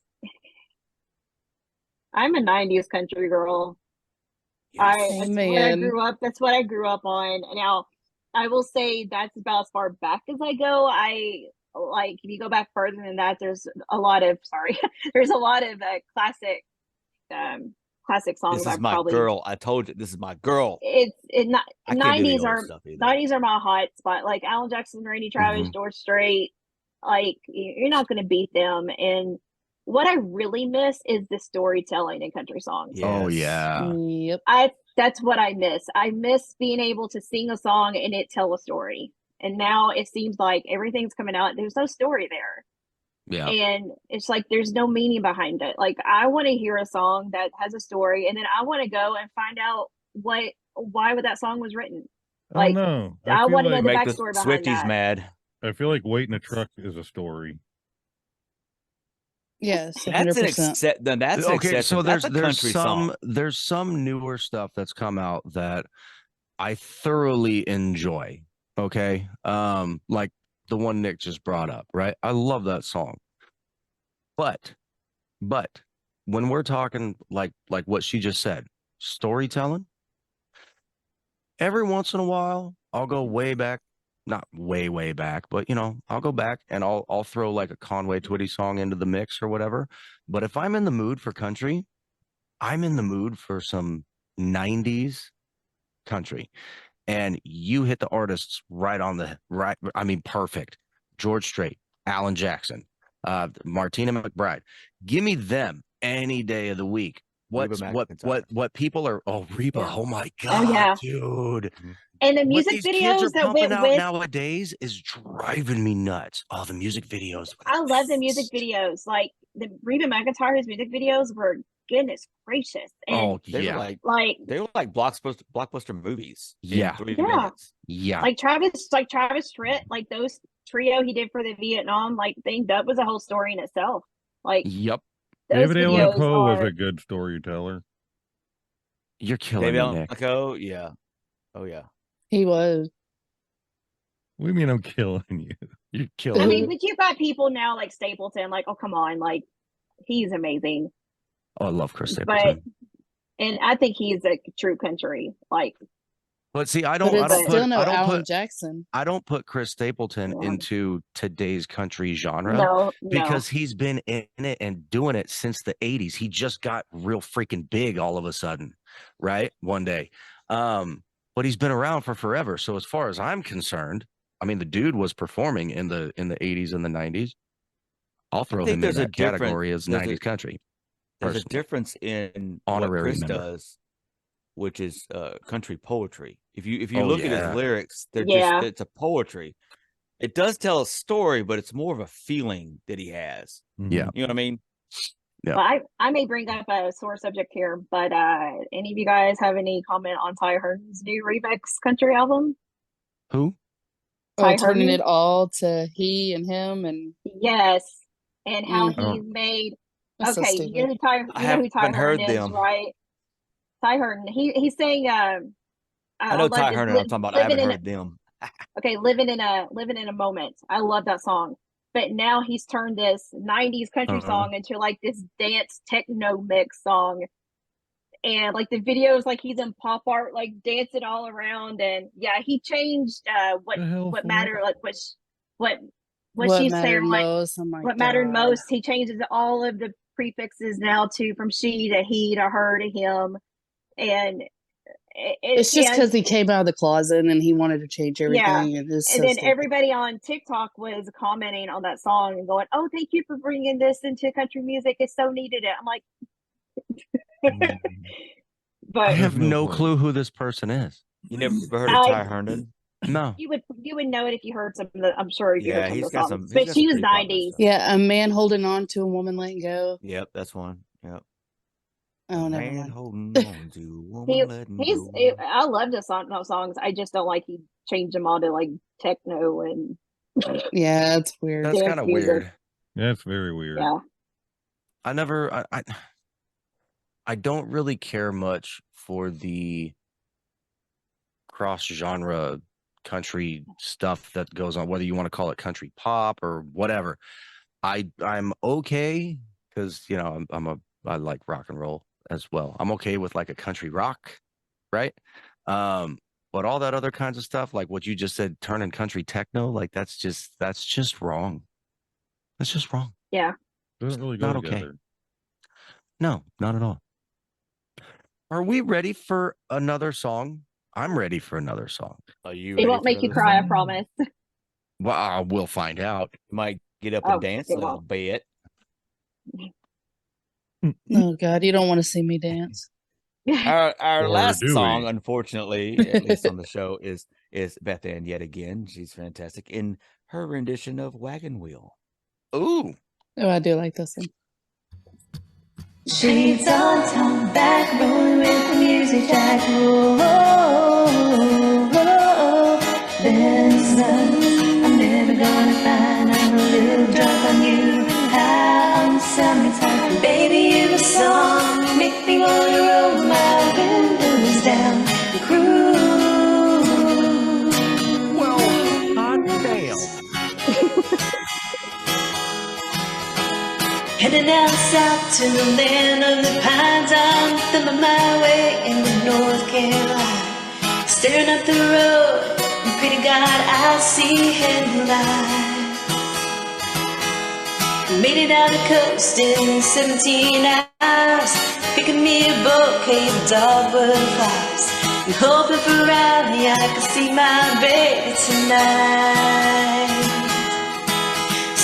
F: I'm a '90s country girl.
C: Yes.
F: That's what I grew up. That's what I grew up on. Now, I will say that's about as far back as I go. I like if you go back further than that, there's a lot of classic songs.
C: This is my girl. I told you, this is my girl.
F: '90s are my hot spot. Like Alan Jackson, Randy Travis, George Strait. Like you're not going to beat them. And what I really miss is the storytelling in country songs.
C: Yes.
A: Oh yeah.
D: Yep.
F: That's what I miss. I miss being able to sing a song and it tell a story. And now it seems like everything's coming out. There's no story there.
A: Yeah.
F: And it's like there's no meaning behind it. Like I want to hear a song that has a story, and then I want to go and find out why that song was written. Like
B: no.
F: I want to know the
C: make
F: backstory
C: the
F: behind
C: Swifties
F: that.
C: mad.
B: I feel like Wait in a Truck is a story.
D: Yes,
C: That's
D: 100%.
C: that's
A: okay. So
C: that's a
A: there's
C: country song.
A: there's some newer stuff that's come out that I thoroughly enjoy. Okay, like the one Nick just brought up, right? I love that song. But when we're talking like what she just said, storytelling, every once in a while, I'll go way back, not way back, but I'll go back and I'll throw like a Conway Twitty song into the mix or whatever. But if I'm in the mood for country, I'm in the mood for some 90s country. And you hit the artists right on the right. I mean, perfect. George Strait, Alan Jackson, Martina McBride. Give me them any day of the week. What people are? Oh, Reba!
F: Yeah.
A: Oh my God, dude!
F: And the
A: What
F: music
A: these
F: videos
A: kids are
F: that
A: pumping
F: went
A: out
F: with
A: nowadays is driving me nuts. Oh, the music videos!
F: I love the music videos. Like the Reba McEntire's music videos were goodness gracious. And
C: they were like blockbuster movies.
A: Yeah.
C: 3 minutes.
A: Yeah.
F: Like Travis Tritt, like those trio he did for the Vietnam thing, that was a whole story in itself. Like
A: yep.
B: David Allan
F: videos
B: Poe was
F: are
B: a good storyteller.
A: You're killing
C: David
A: me, Nick.
C: Allan, yeah. Oh yeah.
D: He was.
B: What do you mean I'm killing you?
A: You're
F: I
A: killing
F: mean,
A: me.
F: but you've got people now like Stapleton, like, oh come on, like he's amazing.
A: Oh, I love Chris
F: But
A: Stapleton.
F: and I think he's a true country. Like
A: But see, I
D: But
A: don't
D: it's still no
A: I don't
D: Alan
A: put
D: Jackson.
A: I don't put Chris Stapleton
F: Yeah.
A: into today's country genre
F: no,
A: because he's been in it and doing it since the 80s. He just got real freaking big all of a sudden, right? One day. But he's been around for forever. So as far as I'm concerned, I mean, the dude was performing in the 80s and the 90s. I'll throw
C: think
A: him in
C: there's a
A: that category as
C: there's a-
A: 90s country.
C: There's a
A: personally.
C: difference in
A: Honorary
C: what Chris
A: member.
C: does, which is country poetry. If you
A: Oh,
C: look at
A: yeah.
C: his lyrics, they're
F: Yeah.
C: just it's a poetry. It does tell a story, but it's more of a feeling that he has.
A: Yeah.
C: You know what I mean?
A: Yeah.
F: Well, I may bring up a sore subject here, but any of you guys have any comment on Ty Herndon's new remix country album?
A: Who?
F: Ty
D: Turning
F: Herndon?
D: it all to he and him and
F: Yes, and how
A: Mm.
F: he's made.
D: that's so
F: Okay,
D: stupid.
F: you know who Ty, you know who Ty
C: haven't heard
F: Herndon is,
C: them.
F: right? Ty Herndon. He sang.
C: I know Ty Herndon. I'm talking about. I haven't heard them.
F: Okay, living in a moment. I love that song. But now he's turned this 90s country
A: Uh-huh.
F: song into like this dance techno mix song. And like the videos, like he's in pop art, like dancing all around. And yeah, he changed what
B: The hell for
F: mattered, like what
D: What
F: she's
D: mattered
F: saying, like
D: most? Oh my
F: what mattered
D: God.
F: most. He changes all of the prefixes now to from she to he to her to him. And
D: It's just because he came out of the closet and he wanted to change everything.
F: Yeah.
D: And, it's
F: And
D: so
F: then
D: stupid.
F: everybody on TikTok was commenting on that song and going, "Oh, thank you for bringing this into country music. It's so needed it." I'm like, but
A: I have
B: There's no
A: no
B: point.
A: clue who this person is.
C: You never heard of Ty Herndon?
A: No.
F: you would know it if you heard some of the. I'm sure if you
C: Yeah,
F: heard some
C: he's
F: of the
C: got
F: songs.
C: some.
F: But she was 90s.
D: Yeah, a man holding on to a woman letting go.
C: Yep, that's one. Yep.
D: Oh, never
C: Man
D: mind.
C: holding on to a woman letting go.
F: I love the songs. I just don't like he changed them all to like techno and
D: Yeah, it's weird.
A: That's
F: dance
A: kind of
F: music.
A: weird.
B: That's very weird.
F: Yeah.
A: I don't really care much for the cross genre country stuff that goes on, whether you want to call it country pop or whatever. I'm okay because I like rock and roll as well. I'm okay with like a country rock, right? But all that other kinds of stuff, like what you just said, turning country techno, like that's just wrong. That's just wrong.
F: Yeah.
B: Doesn't really go
A: Not okay.
B: together.
A: No, not at all. Are we ready for another song? I'm ready for another song.
C: Are you?
F: It
C: ready
F: won't
C: for
F: make you
C: another
F: cry, I
C: song?
F: promise.
A: Well, we'll find out.
C: You might get up
F: Oh,
C: and dance a
F: it
C: little
F: won't.
C: bit.
D: Oh God, you don't want to see me dance.
C: Our
B: Or
C: last
B: do
C: song,
B: we?
C: unfortunately, at least on the show, is BethAnne yet again. She's fantastic in her rendition of Wagon Wheel.
A: Ooh.
D: Oh, I do like this one.
E: Shades on, tongue back, rolling with the music jack. Whoa, whoa, whoa. There's nothing I'm never gonna find. I'm a little drunk on you, high on the summertime. Baby, you're a song, you make me wanna roll my windows down and cruise.
A: Well, hot damn.
E: Heading down south to the land of the pines, I'm thumbing my way into North Carolina. Staring up the road, and pretty God, I see headlights. Made it down the coast in 17 hours, picking me a bouquet of dogwood flowers, and hoping for Rowdy I could see my baby tonight.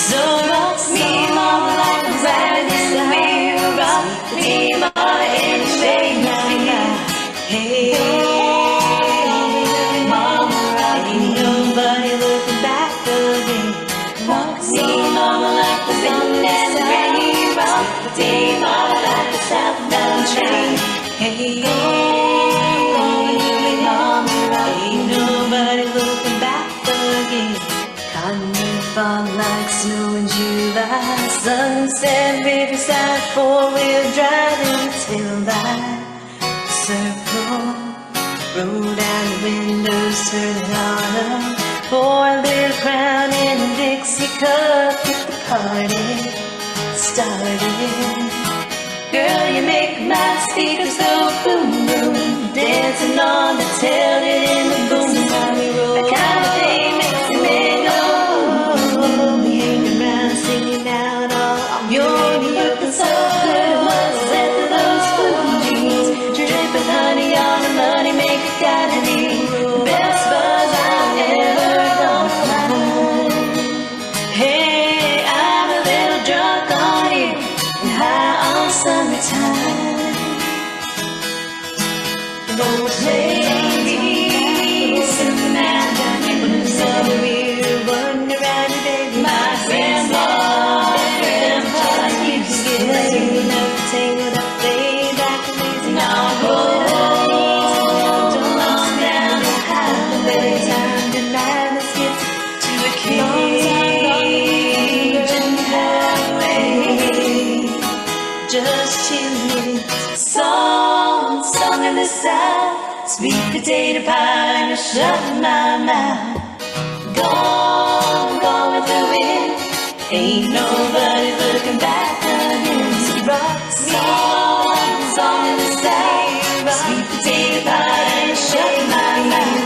E: So rock me, mama, like a wagon wheel. Rock me, mama, and shake me. Hey, mama, rock me, nobody looking back again. Rock me, mama, like the wind and the rain. Rock me, mama, like the southbound train. Hey, mama, rock me, nobody looking back again. Cotton fall like snow in July. Sunset, riverside, four-wheel driving till light circle. Roll down the windows, turn it on up. Pour a little crown in a Dixie cup, get the party started. Girl, you make my speakers go boom boom, dancing on the tail in the boom boom. That kind of thing makes me go. We hang around singing out all you're looking so good. What's after those blue jeans? Dripping honey on the money maker, got any best buzz I've ever known. Hey, I'm a little drunk on you and high on summertime. Don't play me some man, so we're running around you, baby. My grandma used to get laid up, tangled up, laid back and lazy. Now hold on down the highway. Time tonight, let's get to a Cajun highway. Just 2 minutes, song in the south, sweet potato pie, and shut my mouth. Gone with the wind, ain't nobody looking back again. So rock song in the south, sweet potato pie, and shut my mouth.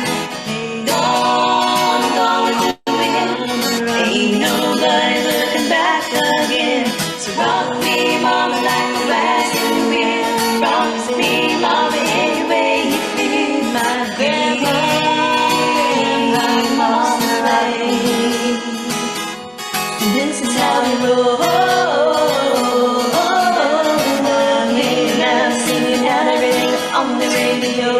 E: Gone with the wind, ain't nobody looking back again. So rock me, mama, like the wax in the wind. Rock me, mama, any way you feel. My grandma, mama, like. This is how we roll. Hey, now singing out everything on the radio.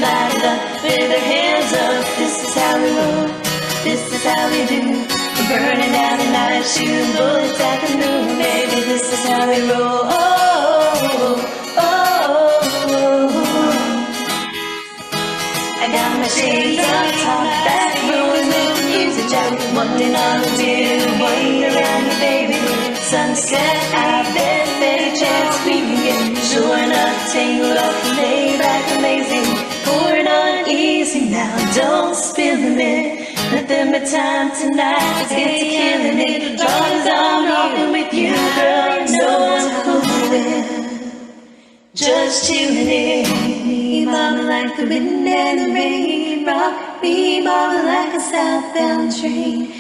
E: Light it up with our hands up. This is how we roll. This is how we do. We're burning down the night, shooting bullets at the moon. Baby, this is how we roll. I got my shades on top, back room with the music jacket, wanting on the deer, waiting around you, baby. Sunset, I bet there's a chance we can get showing up, tangled up, laid back and lazy, pouring on easy now. Don't spill the minute, let them be time tonight. Let's get to killing it. Drawings on rocking with you, girl. No one's cool. Just tuning in. Me, mama, like the wind and the rain. Rock me, mama, like a southbound train.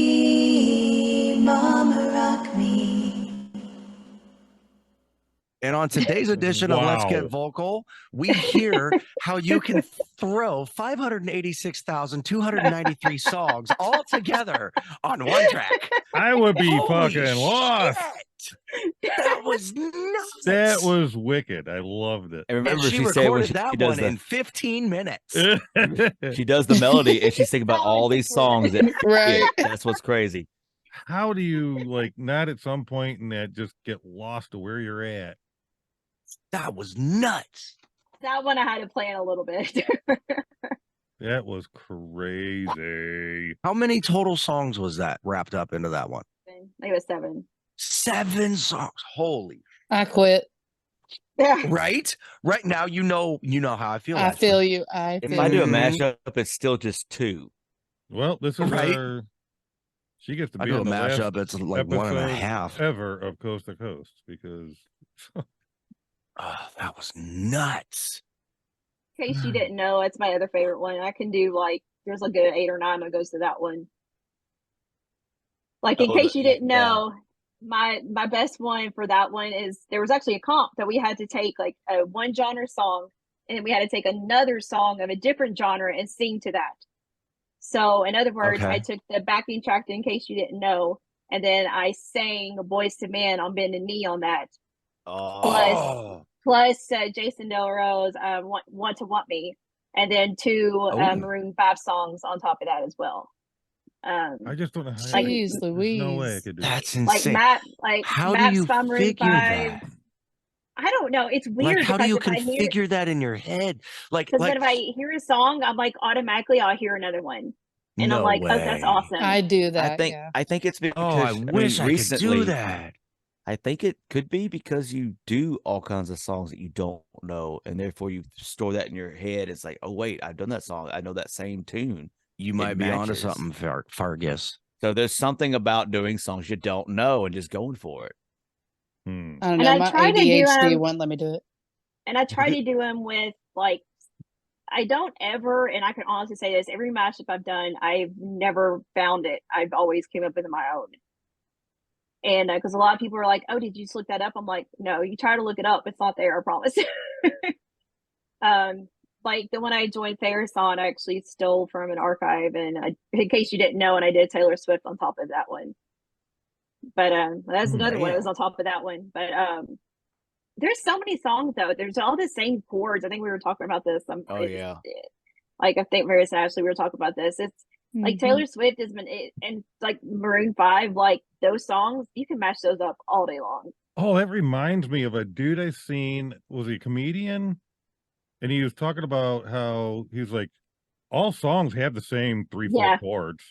E: Hey, mama, rock me.
A: And on today's edition of Let's Get
B: Wow.
A: Vocal, we hear how you can throw 586,293 songs all together on one track.
B: I would be
A: Holy
B: fucking lost.
A: shit! That was nuts.
B: That was wicked. I loved it.
C: And
A: And
C: remember,
A: she
C: she said when
A: recorded
C: she
A: that
C: does
A: one in 15 minutes.
C: she does the melody and she's thinking about all these songs that
D: Right.
C: that's what's crazy.
B: How do you like not at some point in that just get lost to where you're at?
A: That was nuts.
F: That one I had to plan a little bit.
B: That was crazy.
A: How many total songs was that wrapped up into that one?
F: I think it was 7.
A: 7 songs. Holy.
D: I quit.
F: Yeah.
A: Right? Right now, you know how I feel.
D: I
A: actually.
D: feel you. I
C: If
D: feel
C: I do a
D: you.
C: mashup, it's still just 2.
B: Well, this is
A: Right.
B: our. She gets to
A: I
B: be
A: do a
B: on the last
A: mashup. It's like 1.5.
B: episode ever of Coast to Coast because
A: Oh, that was nuts.
F: In case you didn't know, it's my other favorite one. I can do like there's like a 8 or 9 that goes to that one. Like in
C: Oh,
F: case you didn't
C: yeah.
F: know, my best one for that one is there was actually a comp that we had to take like a one genre song and we had to take another song of a different genre and sing to that. So in other words, I
A: Okay.
F: took the backing track in case you didn't know, and then I sang Boys to Men on Bend and Knee on that.
A: Oh,
F: Plus Jason Delarose, Want to Want Me, and then 2
A: Oh.
F: Maroon 5 songs on top of that as well.
B: I just don't know how.
F: Like-
D: Jeez
B: There's no way I
D: Louise.
B: could do
A: that's
B: that.
F: Like
A: insane. How do
F: Maps
A: you
F: by Maroon
A: figure
F: 5.
A: that?
F: I don't know. It's weird
A: Like, how do
F: because
A: you
F: if I hear,
A: configure that in your head? Like,
F: because if I hear a song, I'm like automatically I'll hear another one. And I'm
A: No
F: like, oh, that's
A: way.
F: awesome.
D: I do that.
C: I think it's because
A: Oh, I wish I could do that.
C: I think it could be because you do all kinds of songs that you don't know, and therefore you store that in your head. It's like, oh wait, I've done that song. I know that same tune.
A: You
C: It
A: might be onto
C: matches.
A: something, Fargus.
C: So there's something about doing songs you don't know and just going for it.
B: Hmm.
D: I don't
F: And
D: know.
F: I
D: My
F: try to do
D: ADHD
F: 'em-
D: won't let me do it.
F: And I try to do them with like, I don't ever, and I can honestly say this, every mashup I've done, I've never found it. I've always came up with my own. And because a lot of people are like, oh, did you just look that up? I'm like, no, you try to look it up. It's not there, I promise. Like the one I joined Ferris on, I actually stole from an archive. And in case you didn't know, and I did Taylor Swift on top of that one. But that's another one. It was on top of that one. But there's so many songs though. There's all the same chords. I think we were talking about this.
C: Oh yeah.
F: Like I think Ferris and Ashley we were talking about this. It's like
D: Mhm.
F: Taylor Swift has been and like Maroon 5, like those songs, you can mash those up all day long.
B: Oh, that reminds me of a dude I seen. Was he a comedian? And he was talking about how he was like, all songs have the same 3-4
F: Yeah.
B: chords.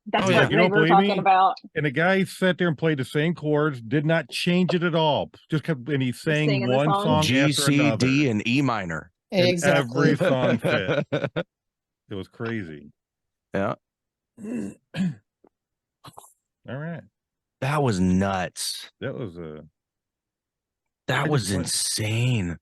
F: That's
A: Oh, yeah.
F: what
B: You
F: they
B: don't
F: were
B: believe
F: talking
B: me?
F: about.
B: And the guy sat there and played the same chords, did not change it at all. Just kept, and he sang
F: singing the
B: one
F: song.
B: song
A: G,
B: after
A: C,
B: another.
A: D, and E minor.
B: And
D: Exactly.
B: every song fit. It was crazy.
A: Yeah.
B: All right.
A: That was nuts.
B: That was a.
A: That
B: I
A: was
B: just went-
A: insane.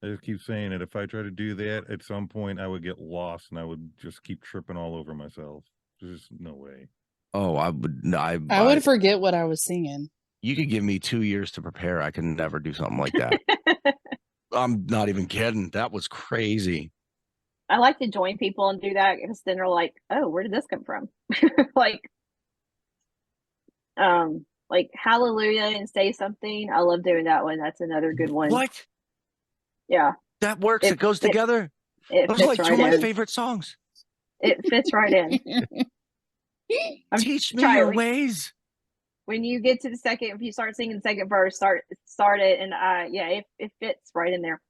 B: I just keep saying it. If I try to do that at some point, I would get lost and I would just keep tripping all over myself. There's just no way.
A: Oh, I would.
D: I would forget what I was singing.
A: You could give me 2 years to prepare. I can never do something like that. I'm not even kidding. That was crazy.
F: I like to join people and do that because then they're like, oh, where did this come from? Like Hallelujah and Say Something. I love doing that one. That's another good one.
A: What?
F: Yeah.
A: That works. It goes together.
F: It
A: Those
F: fits
A: are like
F: right
A: two of my
F: in.
A: favorite songs.
F: It fits right in. I'm
A: Teach me
F: trying-
A: your ways.
F: When you get to the second, if you start singing the second verse, start it, and yeah, it fits right in there.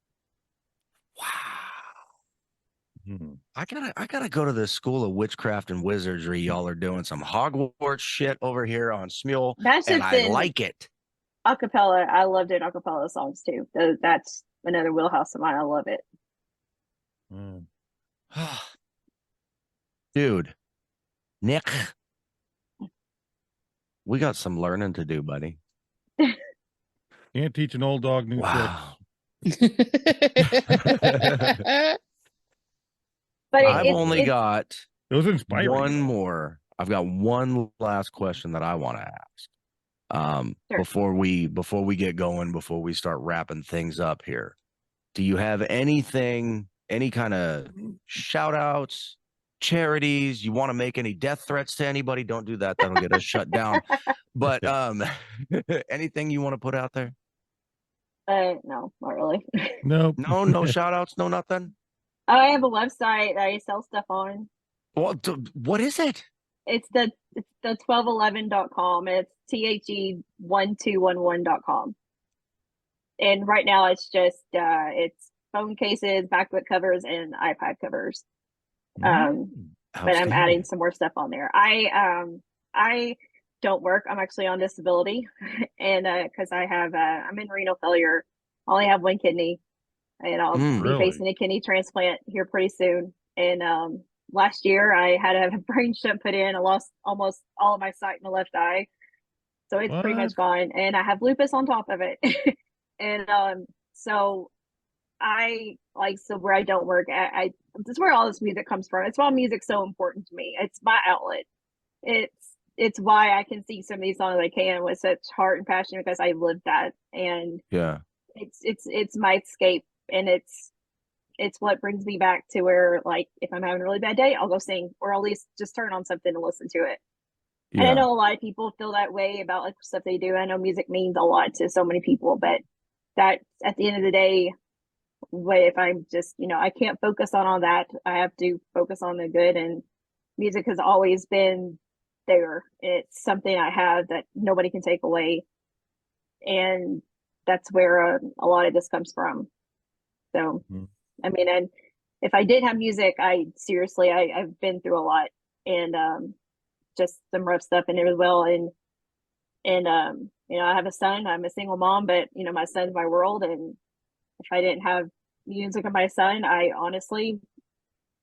A: Wow.
B: Hmm.
A: I gotta go to this school of witchcraft and wizardry. Y'all are doing some Hogwarts shit over here on Smule,
F: That's
A: and
F: just
A: I
F: in
A: like it.
F: acapella. I love doing acapella songs too. That's another wheelhouse of mine. I love it.
B: Hmm.
A: Dude, Nick, we got some learning to do, buddy.
B: Can't teach an old dog new
A: Wow.
F: But
A: I've
F: it's
A: only got
B: tricks. It was inspiring.
A: one more. I've got one last question that I want to ask.
F: Sure.
A: Before we get going, before we start wrapping things up here. Do you have anything, any kind of shout outs, charities? You want to make any death threats to anybody? Don't do that. That'll get us shut down. But anything you want to put out there?
F: no, not really.
B: Nope.
A: No shout outs, no nothing.
F: I have a website that I sell stuff on.
A: What is it?
F: It's the 1211.com. It's THE1211.com. And right now it's just it's phone cases, MacBook covers, and iPad covers. But I'm adding
A: Outstanding.
F: some more stuff on there. I don't work. I'm actually on disability, and because I have I'm in renal failure. I only have one kidney, and I'll be
B: Really?
F: facing a kidney transplant here pretty soon. And last year I had to have a brain shunt put in. I lost almost all of my sight in the left eye, so it's pretty much gone. And I have lupus on top of it. And so where I don't work, I that's where all this music comes from. It's why music's so important to me. It's my outlet. It's why I can sing some of these songs I can with such heart and passion, because I lived that. And
A: Yeah.
F: it's my escape, and it's what brings me back to where, like, if I'm having a really bad day, I'll go sing, or at least just turn on something and listen to it. And I know a lot of people feel that way about like stuff they do. I know music means a lot to so many people, but that at the end of the day, if I'm just, I can't focus on all that. I have to focus on the good, and music has always been there. It's something I have that nobody can take away. And that's where a lot of this comes from. So, I mean, and if I did have music, I've been through a lot, and just some rough stuff in there as well. And you know, I have a son. I'm a single mom, but you know, my son's my world. And if I didn't have music of my son, I honestly,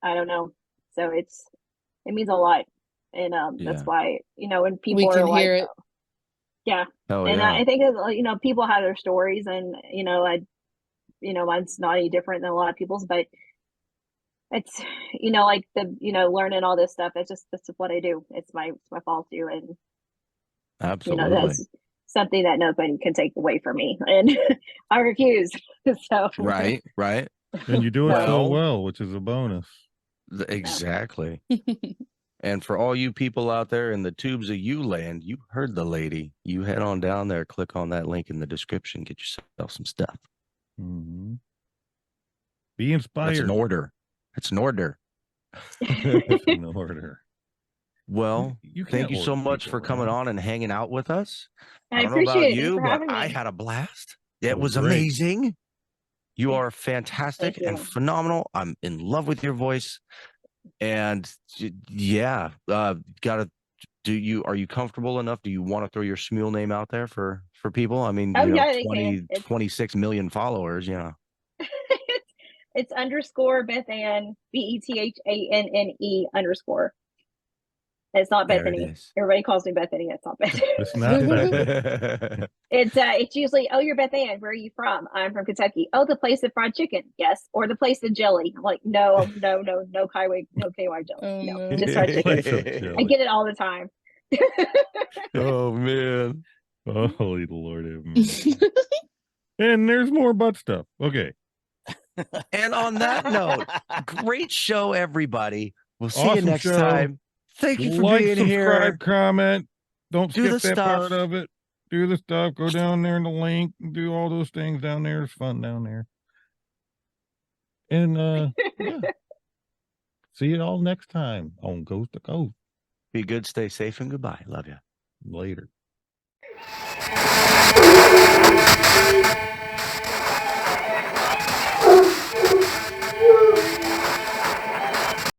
F: I don't know. So it means a lot, and that's why, you know, when people
D: We can
F: are like,
D: hear it.
F: yeah,
A: Oh,
F: and
A: yeah.
F: I think you know, people have their stories, and you know, you know, mine's not any different than a lot of people's, but it's, you know, like you know, learning all this stuff. It's just what I do. It's my fault too, and you
A: Absolutely.
F: know, that's something that nobody can take away from me, and I refuse. So
A: Right.
B: And you do it so
A: Well-
B: well, which is a bonus.
A: Exactly. And for all you people out there in the tubes of you land, you heard the lady. You head on down there, click on that link in the description, get yourself some stuff.
B: Mm-hmm. Be
A: That's
B: inspired.
A: an order. It's an order.
B: It's an order.
A: Well,
B: You
A: thank
B: can't
A: you so
B: order
A: much
B: people
A: for coming
B: around.
A: on and hanging out with us.
F: I
A: don't know about
F: appreciate it. Thanks
A: you,
F: for
A: but
F: having
A: I
F: me.
A: had a blast.
B: That
A: It
B: was
A: was
B: great.
A: amazing. You are fantastic
F: Thank
A: and
F: you.
A: phenomenal. I'm in love with your voice. And yeah, gotta are you comfortable enough? Do you want to throw your Smule name out there for people? I mean,
F: Oh,
A: you know,
F: yeah, they can.
A: 26 million followers, you know.
F: It's underscore BethAnne, BETHANNE_. It's not
A: There it
F: Bethany.
A: is.
F: Everybody calls me Bethany. It's not Bethany.
B: It's not that.
F: It's usually, oh, you're BethAnne. Where are you from? I'm from Kentucky. Oh, the place of fried chicken. Yes. Or the place of jelly. I'm like, no KY jelly.
D: Oh,
F: No,
D: no.
F: just fried chicken.
B: Place of
F: I
B: jelly.
F: get it all the time.
A: Oh man.
B: Oh, holy Lord have mercy. And there's more butt stuff. Okay.
A: And on that note, great show, everybody. We'll see you
B: Awesome
A: next
B: show.
A: time. Thank you for
B: Like,
A: being
B: subscribe,
A: here.
B: comment. Don't
A: Do the
B: skip that part
A: stuff.
B: of it. Do the stuff. Go down there in the link. Do all those things down there. It's fun down there. And yeah. See you all next time on Coast to Coast.
A: Be good, stay safe, and goodbye. Love you.
B: Later.